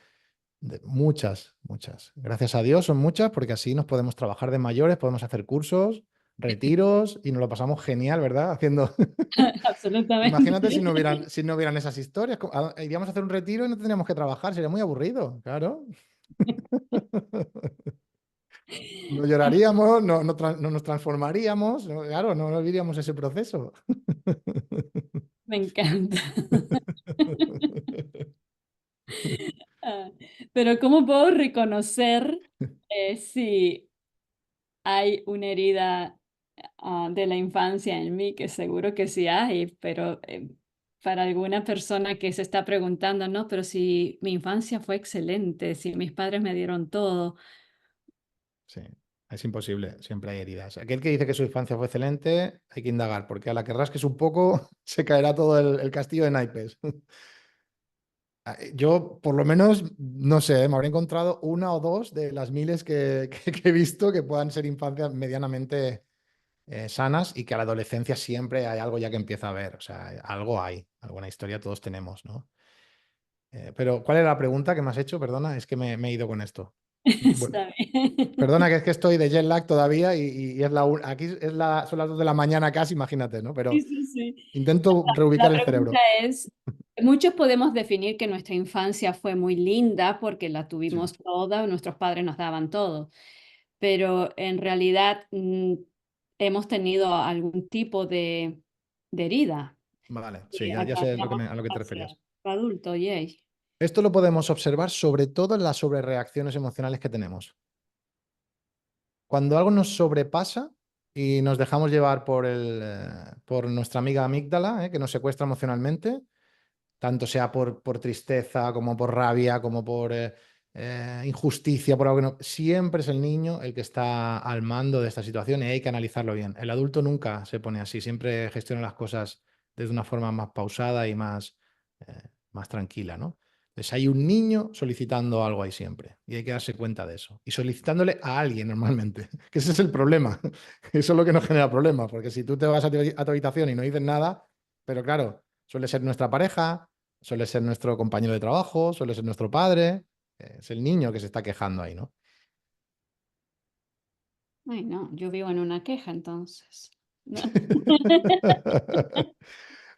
muchas, muchas. Gracias a Dios son muchas porque así nos podemos trabajar de mayores, podemos hacer cursos, retiros y nos lo pasamos genial, ¿verdad? Haciendo... Imagínate Absolutamente. si no hubieran esas historias. Iríamos a hacer un retiro y no tendríamos que trabajar, sería muy aburrido, claro. No lloraríamos, no nos transformaríamos, claro, no viviríamos ese proceso. Me encanta. Ah, pero ¿cómo puedo reconocer si hay una herida de la infancia en mí? Que seguro que sí hay, pero para alguna persona que se está preguntando, no, pero si mi infancia fue excelente, si mis padres me dieron todo. Sí, es imposible, siempre hay heridas. Aquel que dice que su infancia fue excelente, hay que indagar, porque a la que rasques un poco, se caerá todo el castillo de naipes. Yo, por lo menos, no sé, me habré encontrado una o dos de las miles que he visto que puedan ser infancias medianamente sanas y que a la adolescencia siempre hay algo ya que empieza a ver. O sea, algo hay, alguna historia todos tenemos, ¿no? Pero, ¿cuál era la pregunta que me has hecho? Perdona, es que me he ido con esto. Bueno, Está bien. perdona que es que estoy de jet lag todavía y es aquí son las 2 de la mañana casi, imagínate, ¿no? Sí, Pero sí, sí. intento reubicar La el pregunta cerebro. es, muchos podemos definir que nuestra infancia fue muy linda porque la Sí, tuvimos toda, nuestros padres nos daban todo, pero en realidad hemos tenido algún tipo de herida vale, sí, y ya sé atraemos a lo que te hacia referías. el adulto, yay. Esto lo podemos observar sobre todo en las sobrereacciones emocionales que tenemos. Cuando algo nos sobrepasa y nos dejamos llevar por nuestra amiga amígdala, que nos secuestra emocionalmente, tanto sea por tristeza, como por rabia, como por injusticia, por algo que no. Siempre es el niño el que está al mando de esta situación y hay que analizarlo bien. El adulto nunca se pone así, siempre gestiona las cosas desde una forma más pausada y más tranquila, ¿no? Entonces hay un niño solicitando algo ahí siempre y hay que darse cuenta de eso. Y solicitándole a alguien normalmente, que ese es el problema. Eso es lo que nos genera problemas, porque si tú te vas a tu habitación y no dices nada, pero claro, suele ser nuestra pareja, suele ser nuestro compañero de trabajo, suele ser nuestro padre. Es el niño que se está quejando ahí, ¿no? Ay, no, yo vivo en una queja entonces. No.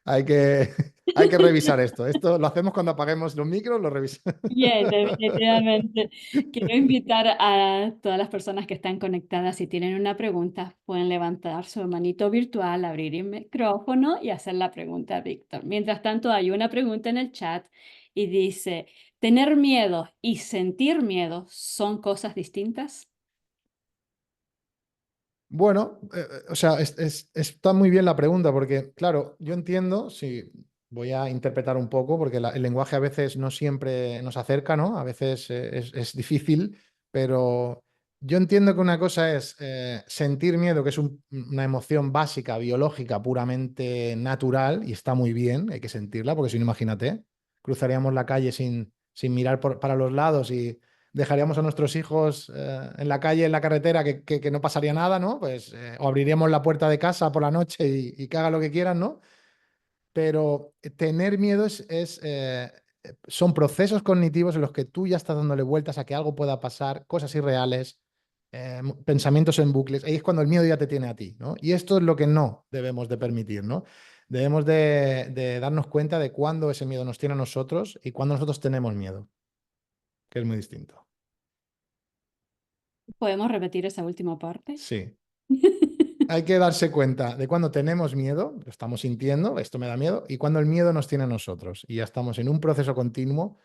Hay que, hay que revisar esto. Esto lo hacemos cuando apaguemos los micros, lo revisamos. Bien, definitivamente. Quiero invitar a todas las personas que están conectadas, si tienen una pregunta, pueden levantar su manito virtual, abrir el micrófono y hacer la pregunta a Víctor. Mientras tanto, hay una pregunta en el chat y dice, ¿tener miedo y sentir miedo son cosas distintas? Bueno, o sea, está muy bien la pregunta porque, claro, yo entiendo, si voy a interpretar un poco, porque el lenguaje a veces no siempre nos acerca, ¿no? A veces es difícil, pero yo entiendo que una cosa es sentir miedo, que es una emoción básica, biológica, puramente natural, y está muy bien, hay que sentirla, porque si no, imagínate, cruzaríamos la calle sin mirar para los lados y dejaríamos a nuestros hijos en la calle, en la carretera, que no pasaría nada, ¿no? Pues, o abriríamos la puerta de casa por la noche y que hagan lo que quieran, ¿no? Pero tener miedo son procesos cognitivos en los que tú ya estás dándole vueltas a que algo pueda pasar, cosas irreales, pensamientos en bucles. Ahí es cuando el miedo ya te tiene a ti, ¿no? Y esto es lo que no debemos de permitir, ¿no? Debemos de darnos cuenta de cuándo ese miedo nos tiene a nosotros y cuándo nosotros tenemos miedo, que es muy distinto. ¿Podemos repetir esa última parte? Sí. Hay que darse cuenta de cuando tenemos miedo, lo estamos sintiendo, esto me da miedo, y cuando el miedo nos tiene a nosotros. Y ya estamos en un proceso continuo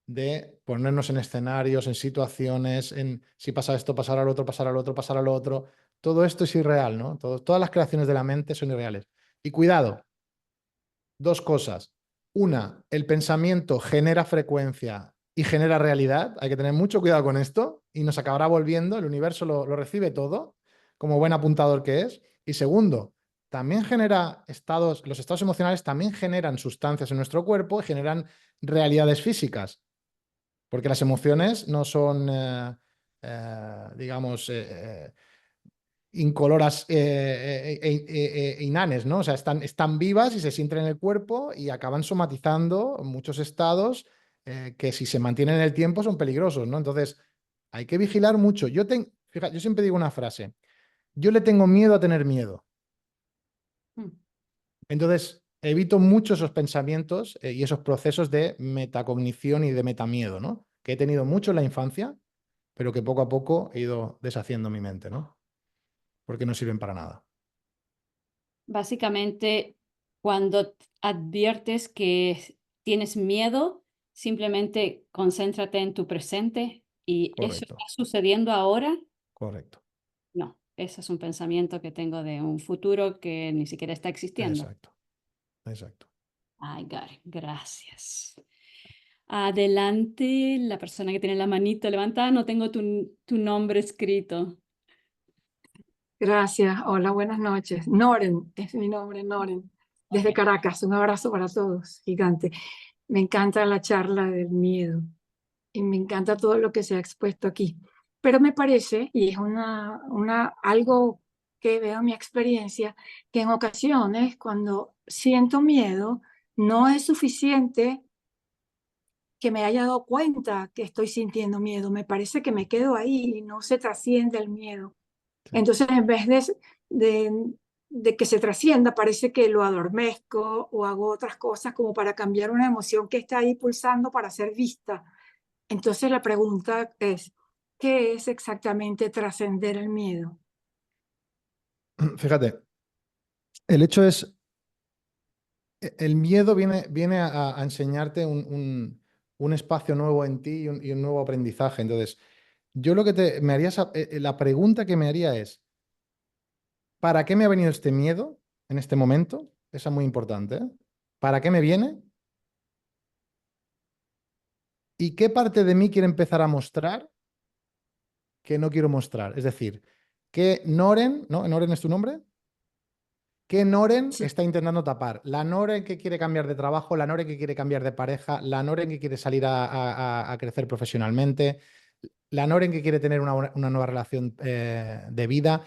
de ponernos en escenarios, en situaciones, en si pasa esto, pasará al otro, pasará al otro, pasará al otro. Todo esto es irreal, ¿no? Todas las creaciones de la mente son irreales. Y cuidado, dos cosas. Una, el pensamiento genera frecuencia y genera realidad. Hay que tener mucho cuidado con esto y nos acabará volviendo. El universo lo recibe todo, como buen apuntador que es. Y segundo, también genera los estados emocionales también generan sustancias en nuestro cuerpo y generan realidades físicas. Porque las emociones no son, digamos, incoloras inanes, ¿no? O sea, están vivas y se sienten en el cuerpo y acaban somatizando muchos estados que si se mantienen en el tiempo son peligrosos, ¿no? Entonces, hay que vigilar mucho. Fíjate, yo siempre digo una frase, yo le tengo miedo a tener miedo. Mm. Entonces, evito mucho esos pensamientos y esos procesos de metacognición y de metamiedo, ¿no? Que he tenido mucho en la infancia, pero que poco a poco he ido deshaciendo mi mente, ¿no? Porque no sirven para nada. Básicamente, cuando adviertes que tienes miedo, simplemente concéntrate en tu presente y eso está Correcto, sucediendo ahora. correcto. No, ese es un pensamiento que tengo de un futuro que ni siquiera está existiendo. Exacto, exacto. I got it. Gracias. Adelante, la persona que tiene la manito levantada, no tengo tu nombre escrito. Gracias. Hola, buenas noches. Noren, es mi nombre, Noren. Desde Ok. Caracas, un abrazo para todos, gigante. Me encanta la charla del miedo y me encanta todo lo que se ha expuesto aquí. Pero me parece, y es algo que veo en mi experiencia, que en ocasiones cuando siento miedo, no es suficiente que me haya dado cuenta que estoy sintiendo miedo. Me parece que me quedo ahí y no se trasciende el miedo. Sí. Entonces, en vez de, de que se trascienda, parece que lo adormezco o hago otras cosas como para cambiar una emoción que está ahí pulsando para ser vista. Entonces, la pregunta es, ¿qué es exactamente trascender el miedo? Fíjate, el hecho es, el miedo viene a enseñarte un espacio nuevo en ti y un nuevo aprendizaje. Entonces, yo lo que me haría, la pregunta que me haría es, ¿para qué me ha venido este miedo en este momento? Esa es muy importante, ¿eh? ¿Para qué me viene? ¿Y qué parte de mí quiere empezar a mostrar que no quiero mostrar? Es decir, ¿qué Noren, ¿no? ¿Noren es tu nombre? ¿Qué Noren Sí, está intentando tapar? La Noren que quiere cambiar de trabajo, la Noren que quiere cambiar de pareja, la Noren que quiere salir a crecer profesionalmente, la Noren que quiere tener una nueva relación de vida.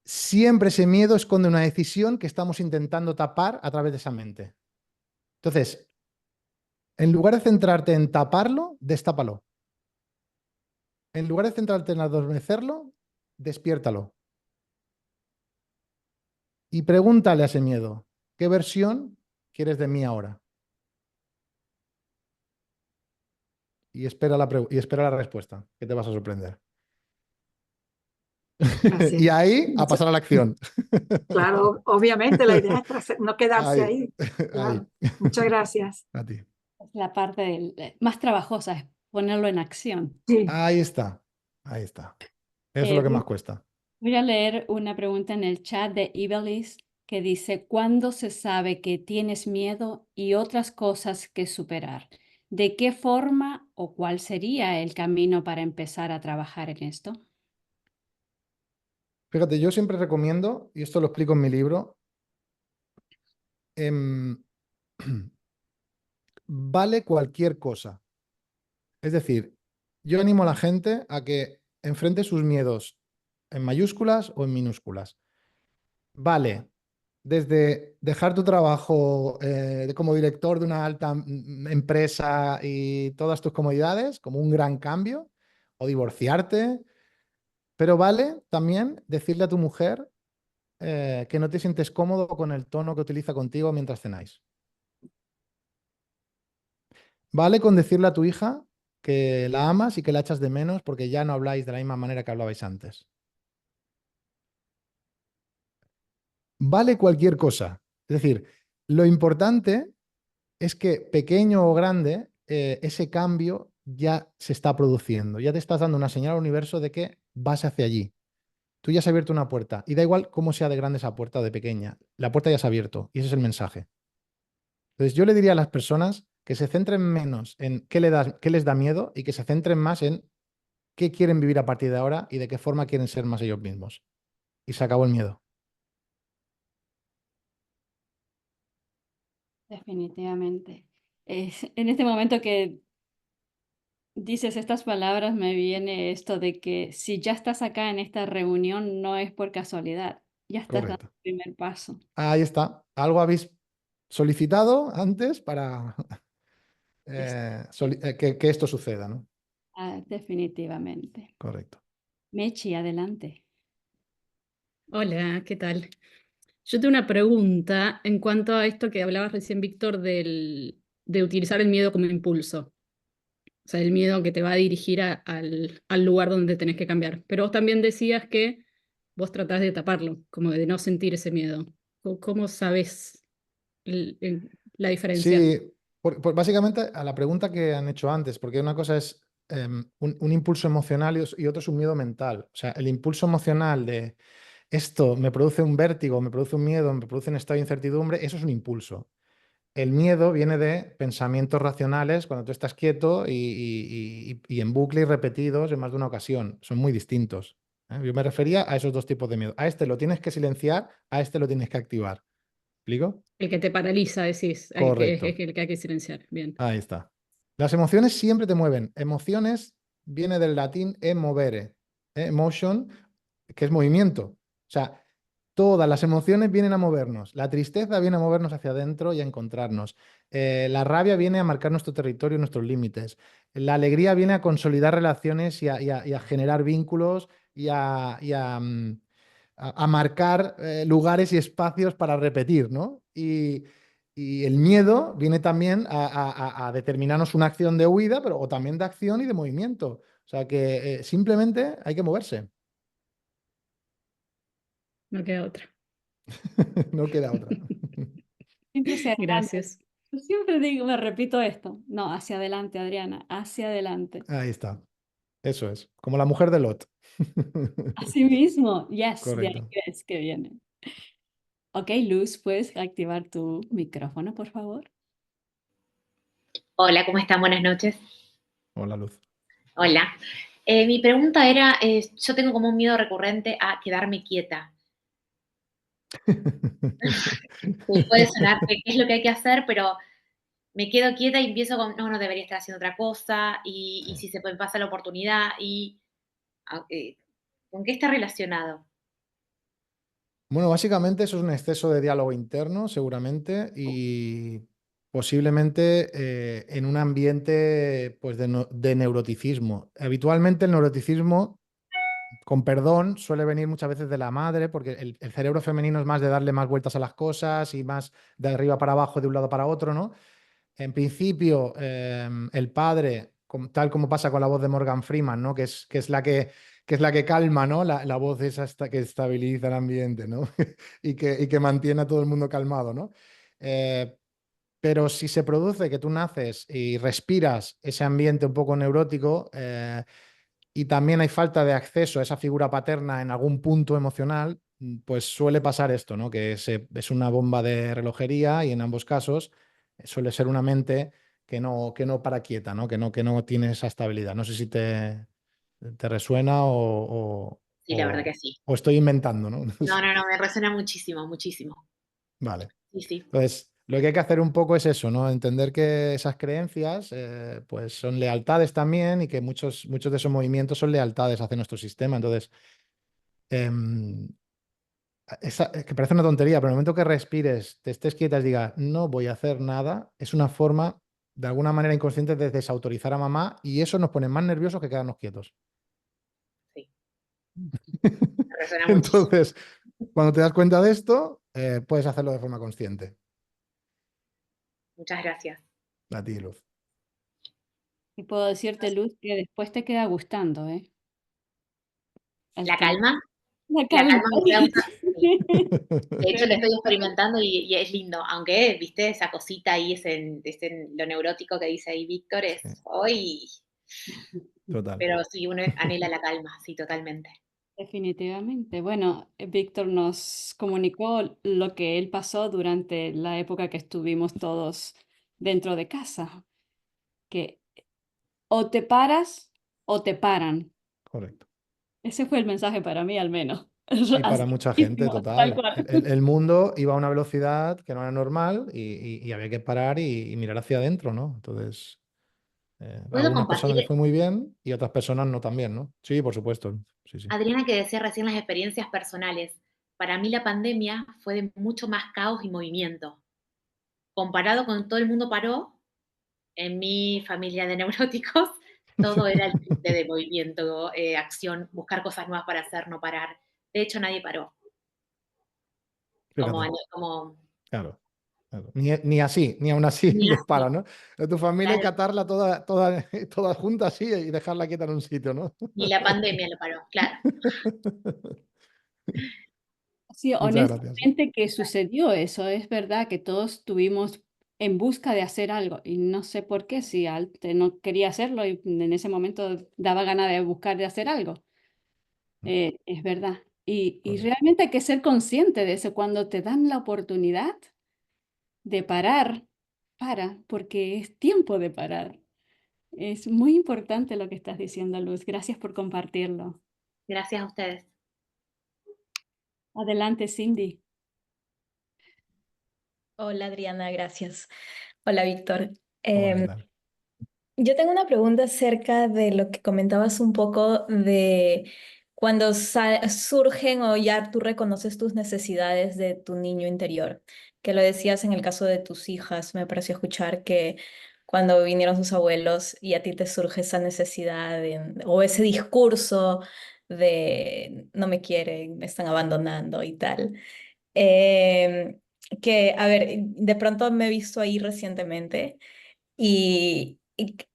Siempre ese miedo esconde una decisión que estamos intentando tapar a través de esa mente. Entonces, en lugar de centrarte en taparlo, destápalo. En lugar de centrarte en adormecerlo, despiértalo. Y pregúntale a ese miedo, ¿qué versión quieres de mí ahora? Y espera la respuesta, que te vas a sorprender. gracias. Y ahí a Mucha- pasar a la acción. claro, obviamente la idea es no quedarse Ahí, ahí. ahí, Claro. Muchas gracias. a ti. Es la parte más trabajosa, es ponerlo en acción. Sí, Ahí está, ahí está. Eso es lo que más Voy cuesta. voy a leer una pregunta en el chat de Ibelis que dice, ¿cuándo se sabe que tienes miedo y otras cosas que superar? ¿De qué forma o cuál sería el camino para empezar a trabajar en esto? Fíjate, yo siempre recomiendo, y esto lo explico en mi libro, em, vale cualquier cosa. Es decir, yo animo a la gente a que enfrente sus miedos en mayúsculas o en minúsculas. Vale, desde dejar tu trabajo como director de una alta empresa y todas tus comodidades, como un gran cambio, o divorciarte, pero vale también decirle a tu mujer que no te sientes cómodo con el tono que utiliza contigo mientras cenáis. Vale con decirle a tu hija que la amas y que la echas de menos porque ya no habláis de la misma manera que hablabais antes. Vale cualquier cosa. Es decir, lo importante es que pequeño o grande, ese cambio ya se está produciendo. Ya te estás dando una señal al universo de que vas hacia allí. Tú ya has abierto una puerta y da igual cómo sea de grande esa puerta o de pequeña. La puerta ya se ha abierto y ese es el mensaje. Entonces yo le diría a las personas que se centren menos en qué les da miedo y que se centren más en qué quieren vivir a partir de ahora y de qué forma quieren ser más ellos mismos. Y se acabó el miedo. Definitivamente. En este momento que dices estas palabras, me viene esto de que si ya estás acá en esta reunión, no es por casualidad, ya estás dando Correcto. el primer paso. Ahí está. Algo habéis solicitado antes para Es- que esto suceda, ¿no? definitivamente. Correcto. Mechi, adelante. Hola, ¿qué tal? Yo tengo una pregunta en cuanto a esto que hablabas recién, Víctor, de utilizar el miedo como impulso. O sea, el miedo que te va a dirigir al lugar donde tenés que cambiar. Pero vos también decías que vos tratás de taparlo, como de no sentir ese miedo. ¿Cómo sabes la diferencia? Sí, básicamente a la pregunta que han hecho antes, porque una cosa es un impulso emocional y otro es un miedo mental. O sea, el impulso emocional de esto me produce un vértigo, me produce un miedo, me produce un estado de incertidumbre, eso es un impulso. El miedo viene de pensamientos racionales cuando tú estás quieto y en bucle y repetidos en más de una ocasión. Son muy distintos. Yo me refería a esos dos tipos de miedo. A este lo tienes que silenciar, a este lo tienes que activar. ¿Explico? El que te paraliza, decís, que es Correcto. el que hay que silenciar. Bien. Ahí está. Las emociones siempre te mueven. Emociones viene del latín emovere, emotion, que es movimiento. O sea, todas las emociones vienen a movernos. La tristeza viene a movernos hacia adentro y a encontrarnos. La rabia viene a marcar nuestro territorio, nuestros límites. La alegría viene a consolidar relaciones y a generar vínculos y a marcar lugares y espacios para repetir, ¿no? Y el miedo viene también a determinarnos una acción de huida, pero o también de acción y de movimiento. O sea que simplemente hay que moverse. No queda otra. No queda otra. Siempre hacia adelante. Gracias. Yo siempre digo, me repito esto. No, hacia adelante, Adriana, hacia adelante. Ahí está. Eso es. Como la mujer de Lot. Así mismo, yes, de ahí Correcto. es que viene. Ok, Luz, ¿puedes activar tu micrófono, por favor? Hola, ¿cómo están? Buenas noches. Hola, Luz. Hola. Mi pregunta era, yo tengo como un miedo recurrente a quedarme quieta. Puede sonar que es lo que hay que hacer, pero me quedo quieta y empiezo con, no, no debería estar haciendo otra cosa, y si se me pasa la oportunidad, ¿con qué está relacionado? Bueno, básicamente eso es un exceso de diálogo interno, seguramente, y posiblemente en un ambiente pues, de neuroticismo. Habitualmente el neuroticismo, con perdón, suele venir muchas veces de la madre, porque el cerebro femenino es más de darle más vueltas a las cosas y más de arriba para abajo, de un lado para otro, ¿no? En principio, el padre, tal como pasa con la voz de Morgan Freeman, ¿no? Que es la que calma, ¿no? La voz esa que estabiliza el ambiente, ¿no? y que mantiene a todo el mundo calmado, ¿no? Eh, pero si se produce que tú naces y respiras ese ambiente un poco neurótico, y también hay falta de acceso a esa figura paterna en algún punto emocional, pues suele pasar esto, ¿no? Que es una bomba de relojería y en ambos casos suele ser una mente que no para quieta, ¿no? Que no tiene esa estabilidad. No sé si te resuena Sí, la verdad que sí. o estoy inventando, ¿no? No, no, no, me resuena muchísimo, muchísimo. Vale. Sí, sí, Entonces, lo que hay que hacer un poco es eso, ¿no? Entender que esas creencias, pues son lealtades también y que muchos de esos movimientos son lealtades hacia nuestro sistema. Entonces, em, es que parece una tontería, pero en el momento que respires, te estés quieta y digas, no voy a hacer nada, es una forma, de alguna manera inconsciente, de desautorizar a mamá y eso nos pone más nerviosos que quedarnos quietos. sí. Me resuena muchísimo. Entonces, cuando te das cuenta de esto, puedes hacerlo de forma consciente. Muchas gracias. A ti, Luz. Y puedo decirte, Luz, que después te queda gustando, ¿eh? El ¿La tema. calma? La La calma. calma me queda sí. De hecho, lo estoy experimentando y es lindo, aunque, viste, esa cosita ahí es en lo neurótico que dice ahí Víctor, es Sí, hoy, total. pero sí, uno anhela la calma, sí, totalmente. Definitivamente. Bueno, Víctor nos comunicó lo que él pasó durante la época que estuvimos todos dentro de casa, que o te paras o te paran. Correcto. Ese fue el mensaje para mí al menos. Y para Así mucha gente, mismo, tal total. cual. El mundo iba a una velocidad que no era normal y había que parar y mirar hacia adentro, ¿no? Entonces, A ¿Puedo algunas personas les compartir, fue muy bien y a otras personas no tan bien, ¿no? Sí, por supuesto. Sí, sí. Adriana, que decía recién las experiencias personales? Para mí la pandemia fue de mucho más caos y movimiento. Comparado con todo el mundo paró, en mi familia de neuróticos, todo era el triple de movimiento, acción, buscar cosas nuevas para hacer, no parar. De hecho, nadie paró. Fíjate, Como claro. Claro. Ni así, ni aún así ni les para, así, ¿no? A tu familia hay que claro, atarla toda junta así y dejarla quieta en un sitio, ¿no? ni la pandemia lo paró, claro. Sí, Muchas gracias. honestamente que sucedió eso. Es verdad que todos estuvimos en busca de hacer algo y no sé por qué, si no quería hacerlo y en ese momento daba ganas de buscar de hacer algo. Es verdad. Y Correcto. realmente hay que ser consciente de eso. Cuando te dan la oportunidad de parar, para, porque es tiempo de parar. Es muy importante lo que estás diciendo, Luz. Gracias por compartirlo. Gracias a ustedes. Adelante, Cindy. Hola Adriana, gracias. Hola Víctor. Hola, ¿qué tal? Yo tengo una pregunta acerca de lo que comentabas un poco de cuando surgen o ya tú reconoces tus necesidades de tu niño interior, que lo decías en el caso de tus hijas. Me pareció escuchar que cuando vinieron sus abuelos y a ti te surge esa necesidad o ese discurso de no me quieren, me están abandonando y tal. Em, que, a ver, de pronto me he visto ahí recientemente y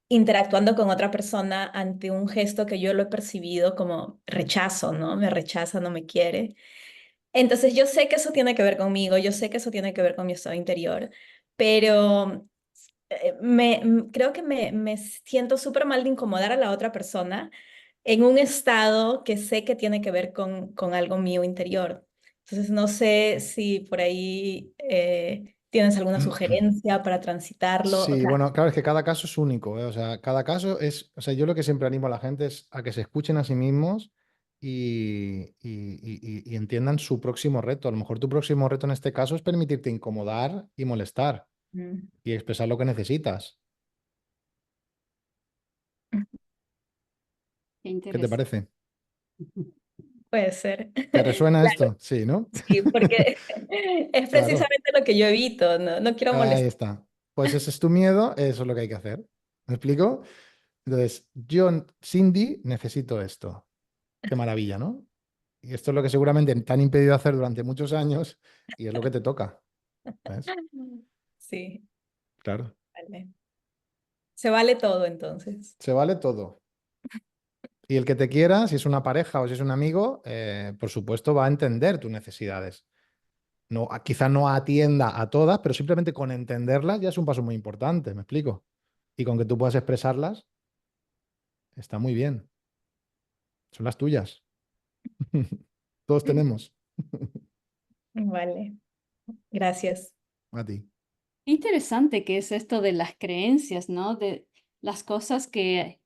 interactuando con otra persona ante un gesto que yo lo he percibido como rechazo, ¿no? Me rechaza, no me quiere. Entonces yo sé que eso tiene que ver conmigo, yo sé que eso tiene que ver con mi estado interior, pero creo que me siento súper mal de incomodar a la otra persona en un estado que sé que tiene que ver con algo mío interior. Entonces, no sé si por ahí tienes alguna sugerencia para transitarlo. O Sí, sea, bueno, claro, es que cada caso es único, ¿eh? O sea, cada caso es, o sea, yo lo que siempre animo a la gente es a que se escuchen a sí mismos y entiendan su próximo reto. A lo mejor tu próximo reto en este caso es permitirte incomodar y molestar mm, y expresar lo que necesitas. Qué ¿Qué te interesante. parece? puede ser. ¿Te resuena Claro, esto? Sí, ¿no? sí, porque es Claro, precisamente lo que yo evito, no, no quiero ahí molestar. está. Pues ese es tu miedo, eso es lo que hay que hacer. ¿Me explico? Entonces, yo, Cindy, necesito esto. Qué maravilla, ¿no? Y esto es lo que seguramente te han impedido hacer durante muchos años y es lo que te toca. ¿Ves? Sí, Claro. vale. Se vale todo entonces. Se vale todo. Y el que te quiera, si es una pareja o si es un amigo, por supuesto va a entender tus necesidades. No, quizá no atienda a todas, pero simplemente con entenderlas ya es un paso muy importante, ¿me explico? Y con que tú puedas expresarlas, está muy bien. Son las tuyas. Todos tenemos. Vale, gracias. A ti. Interesante que es esto de las creencias, ¿no? De las cosas que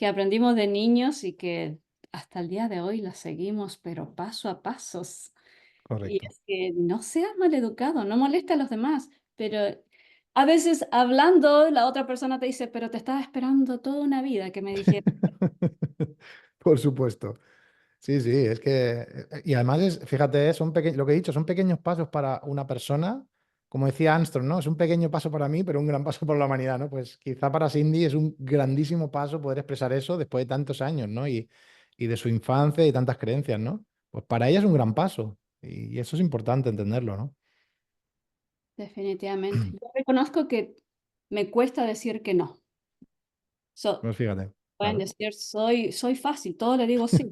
aprendimos de niños y que hasta el día de hoy las seguimos, pero paso a pasos. Y Correcto. es que no seas maleducado, no molesta a los demás, pero a veces hablando, la otra persona te dice, pero te estaba esperando toda una vida que me dijera. Por supuesto. Sí, sí, es que, y además es, fíjate, lo que he dicho, son pequeños pasos para una persona, como decía Armstrong, ¿no? Es un pequeño paso para mí, pero un gran paso para la humanidad, ¿no? Pues quizá para Cindy es un grandísimo paso poder expresar eso después de tantos años, ¿no? Y de su infancia y tantas creencias, ¿no? Pues para ella es un gran paso y eso es importante entenderlo, ¿no? Definitivamente. Yo reconozco que me cuesta decir que no. Pues fíjate, Pueden claro. decir, soy fácil, todo le digo sí,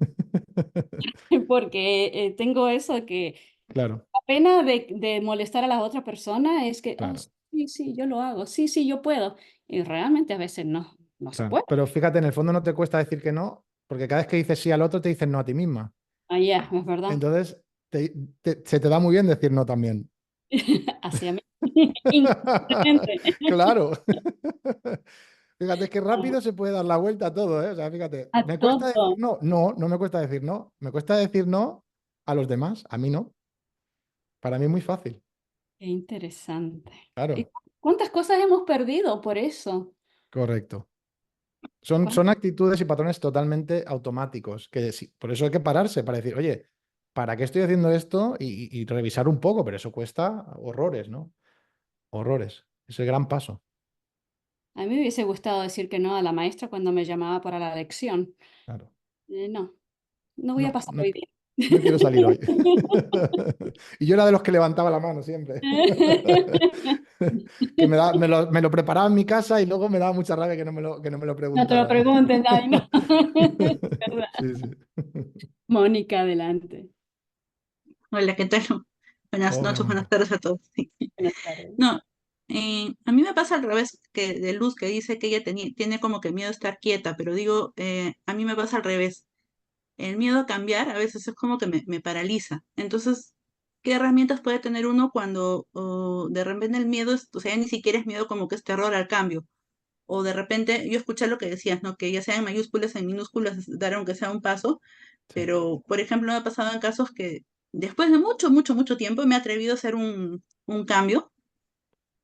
porque tengo eso que Claro, la pena de molestar a la otra persona es que, oh, claro, sí, sí, yo lo hago, sí, sí, yo puedo. Y realmente a veces no se claro. puede. Pero fíjate, en el fondo no te cuesta decir que no, porque cada vez que dices sí al otro te dices no a ti misma. Ah, ya, es verdad. Entonces, se te da muy bien decir no también. Hacia mí. Inconscientemente. Claro. Fíjate qué rápido se puede dar la vuelta a todo, ¿eh? O sea, fíjate, A ¿me cuesta decir todo. no? No, no me cuesta decir no. Me cuesta decir no a los demás, a mí no. Para mí es muy fácil. Qué interesante. ¿Y Claro, cuántas cosas hemos perdido por eso? correcto. Son actitudes y patrones totalmente automáticos, que por eso hay que pararse para decir, oye, ¿para qué estoy haciendo esto? Y revisar un poco, pero eso cuesta horrores, ¿no? Horrores. Es el gran paso. A mí me hubiese gustado decir que no a la maestra cuando me llamaba para la lección. Claro. No, no voy a No, pasar no, hoy día. no quiero salir hoy. Y yo era de los que levantaba la mano siempre. Que me lo preparaba en mi casa y luego me daba mucha rabia que no me lo No te lo preguntara. pregunten, ay, no. Verdad. Sí, sí. Mónica, adelante. Hola, ¿qué tal? Buenas Hola, noches, buenas Mónica. tardes a todos. Sí. Buenas tardes. No, a mí me pasa al revés que de Luz, que dice que ella tiene como que miedo a estar quieta, pero digo, a mí me pasa al revés. El miedo a cambiar a veces es como que me paraliza. Entonces, ¿qué herramientas puede tener uno cuando de repente el miedo es, o sea, ya ni siquiera es miedo como que es terror al cambio? O de repente, yo escuché lo que decías, ¿no? Que ya sea en mayúsculas, en minúsculas, dar aunque sea un paso, Sí, pero, por ejemplo, me ha pasado en casos que después de mucho, mucho, mucho tiempo me he atrevido a hacer un cambio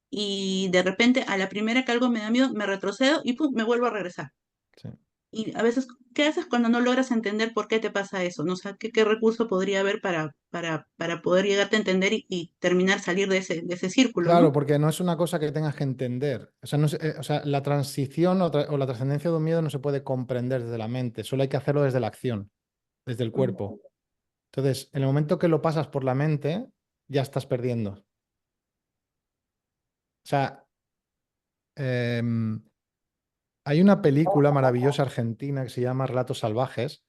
y de repente a la primera que algo me da miedo, me retrocedo y pum, me vuelvo a regresar. sí. Y a veces, ¿qué haces cuando no logras entender por qué te pasa eso? ¿No? O sea, ¿qué recurso podría haber para poder llegarte a entender y terminar, salir de ese círculo, Claro, ¿no? porque no es una cosa que tengas que entender. O sea, o sea, la transición o la trascendencia de un miedo no se puede comprender desde la mente, solo hay que hacerlo desde la acción, desde el cuerpo. Entonces, en el momento que lo pasas por la mente, ya estás perdiendo. O sea, em, hay una película maravillosa argentina que se llama Relatos Salvajes,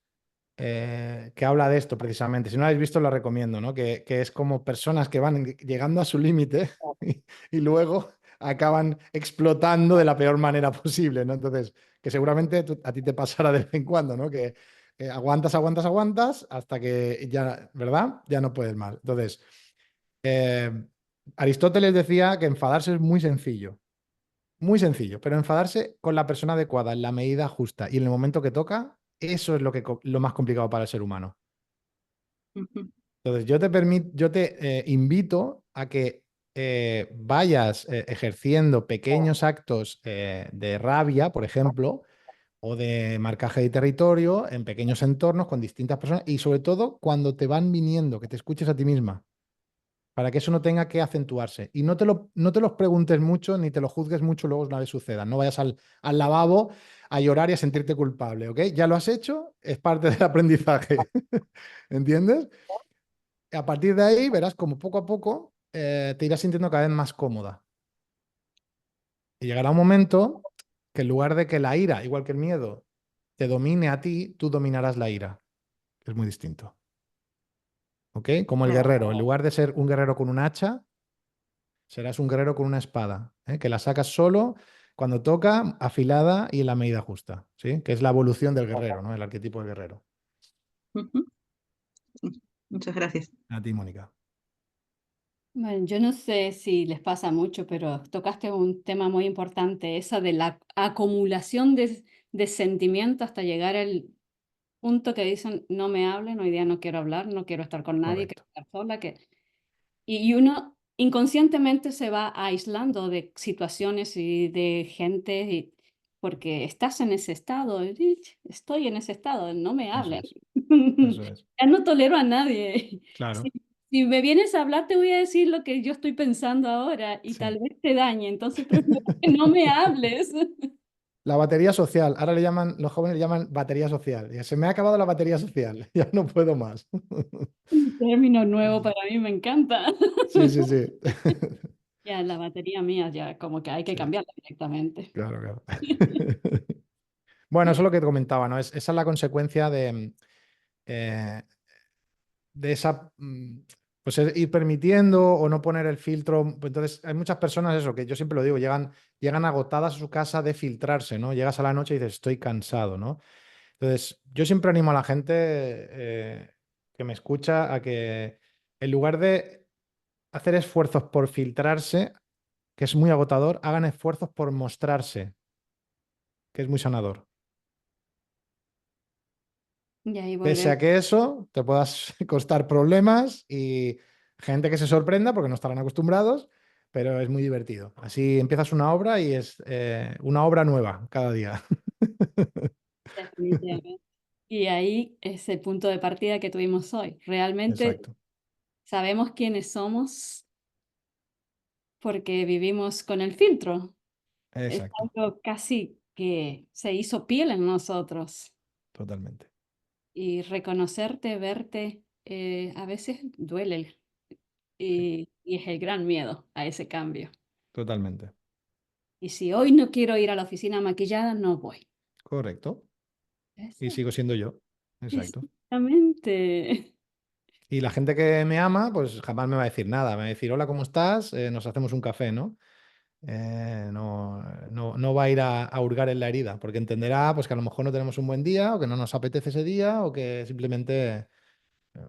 que habla de esto precisamente. Si no la habéis visto, la recomiendo, ¿no? Que es como personas que van llegando a su límite y luego acaban explotando de la peor manera posible, ¿no? Entonces, que seguramente a ti te pasará de vez en cuando, ¿no? Que aguantas, aguantas, aguantas hasta que ya, ¿verdad? Ya no puedes más. Entonces, eh, Aristóteles decía que enfadarse es muy sencillo, pero enfadarse con la persona adecuada, en la medida justa y en el momento que toca, eso es lo más complicado para el ser humano. Ujú. Entonces, yo te invito a que vayas ejerciendo pequeños actos de rabia, por ejemplo, o de marcaje de territorio en pequeños entornos con distintas personas y sobre todo cuando te van viniendo, que te escuches a ti misma, para que eso no tenga que acentuarse. Y no te los preguntes mucho ni te lo juzgues mucho luego una vez suceda. No vayas al lavabo a llorar y a sentirte culpable, ¿ok? Ya lo has hecho, es parte del aprendizaje. ¿Entiendes? A partir de ahí verás como poco a poco te irás sintiendo cada vez más cómoda. Y llegará un momento que en lugar de que la ira, igual que el miedo, te domine a ti, tú dominarás la ira. Es muy distinto. ¿Ok? Como el guerrero. En lugar de ser un guerrero con un hacha, serás un guerrero con una espada, ¿eh? Que la sacas solo cuando toca, afilada y en la medida justa, ¿sí? Que es la evolución del guerrero, ¿no? El arquetipo del guerrero. Ujú. Muchas gracias. A ti, Mónica. Bueno, yo no sé si les pasa mucho, pero tocaste un tema muy importante, esa de la acumulación de sentimientos hasta llegar al punto que dicen, no me hablen, hoy día no quiero hablar, no quiero estar con nadie, quiero Correcto. estar sola, y uno inconscientemente se va aislando de situaciones y de gente, porque estás en ese estado, estoy en ese estado, no me Eso hablen. es. Eso es. Ya no tolero a nadie. Claro. Si me vienes a hablar, te voy a decir lo que yo estoy pensando ahora y Sí. tal vez te dañe, entonces prefiero que no me hables. La batería social. Ahora le llaman, los jóvenes le llaman batería social. Ya se me ha acabado la batería social. Ya no puedo más. Un término nuevo para mí, me encanta. Sí, sí, sí. Ya, la batería mía, ya como que hay que Sí, cambiarla directamente. claro, claro. Bueno, eso es lo que te comentaba, ¿no? Esa es la consecuencia eh, de esa, pues ir permitiendo o no poner el filtro. Pues entonces, hay muchas personas, eso, que yo siempre lo digo, llegan agotadas a su casa de filtrarse, ¿no? Llegas a la noche y dices, estoy cansado, ¿no? Entonces, yo siempre animo a la gente que me escucha a que en lugar de hacer esfuerzos por filtrarse, que es muy agotador, hagan esfuerzos por mostrarse, que es muy sanador. Y ahí Pese volvemos. a que eso te puedas costar problemas y gente que se sorprenda porque no estarán acostumbrados, pero es muy divertido. Así empiezas una obra y es una obra nueva cada día. Definitivamente. Y ahí es el punto de partida que tuvimos hoy. Realmente Exacto, sabemos quiénes somos porque vivimos con el filtro. Es exacto, algo casi que se hizo piel en nosotros. totalmente. Y reconocerte, verte, a veces duele Sí, y es el gran miedo a ese cambio. totalmente. Y si hoy no quiero ir a la oficina maquillada, no voy. Correcto. Y Eso, sigo siendo yo. Exacto. exactamente. Y la gente que me ama, pues jamás me va a decir nada. Me va a decir, hola, ¿cómo estás? Nos hacemos un café, ¿no? No va a ir a hurgar en la herida, porque entenderá pues, que a lo mejor no tenemos un buen día, o que no nos apetece ese día, o que simplemente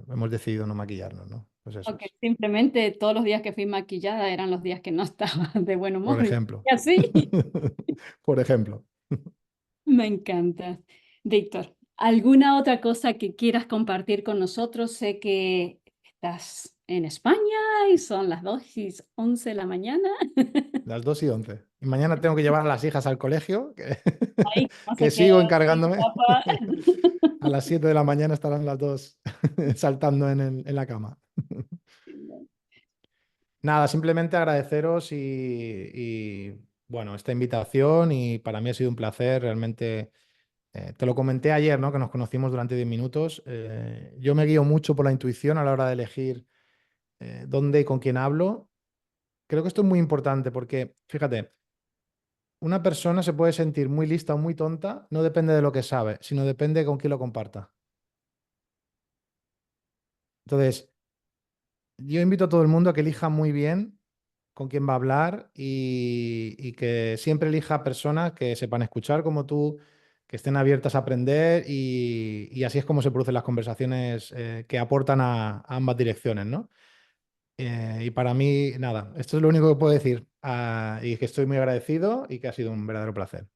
hemos decidido no maquillarnos, ¿no? Pues eso O que es. simplemente todos los días que fui maquillada eran los días que no estaba de buen Por humor. ejemplo. Y así, Por ejemplo. me encanta. Víctor, ¿alguna otra cosa que quieras compartir con nosotros? Sé que estás en España y son las 2:11 de la mañana. Las 2:11. Y mañana tengo que llevar a las hijas al colegio, Ahí no que se queda sigo sin encargándome. papá. A las 7 de la mañana estarán las dos saltando en la cama. Nada, simplemente agradeceros bueno, esta invitación y para mí ha sido un placer. Realmente, te lo comenté ayer, ¿no? Que nos conocimos durante 10 minutos. Yo me guío mucho por la intuición a la hora de elegir dónde y con quién hablo. Creo que esto es muy importante porque, fíjate, una persona se puede sentir muy lista o muy tonta, no depende de lo que sabe, sino depende de con quién lo comparta. Entonces, yo invito a todo el mundo a que elija muy bien con quién va a hablar y que siempre elija personas que sepan escuchar como tú, que estén abiertas a aprender y así es como se producen las conversaciones que aportan a ambas direcciones, ¿no? Y para mí, nada, esto es lo único que puedo decir y que estoy muy agradecido y que ha sido un verdadero placer.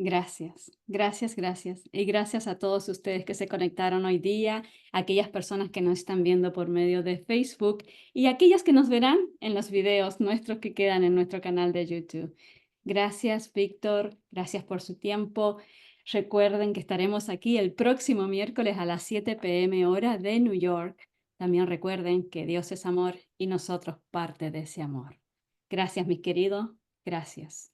Gracias, gracias, gracias. Y gracias a todos ustedes que se conectaron hoy día, aquellas personas que nos están viendo por medio de Facebook y aquellas que nos verán en los videos nuestros que quedan en nuestro canal de YouTube. Gracias, Víctor. Gracias por su tiempo. Recuerden que estaremos aquí el próximo miércoles a las 7 p.m. hora de New York. También recuerden que Dios es amor y nosotros parte de ese amor. Gracias, mis queridos. Gracias.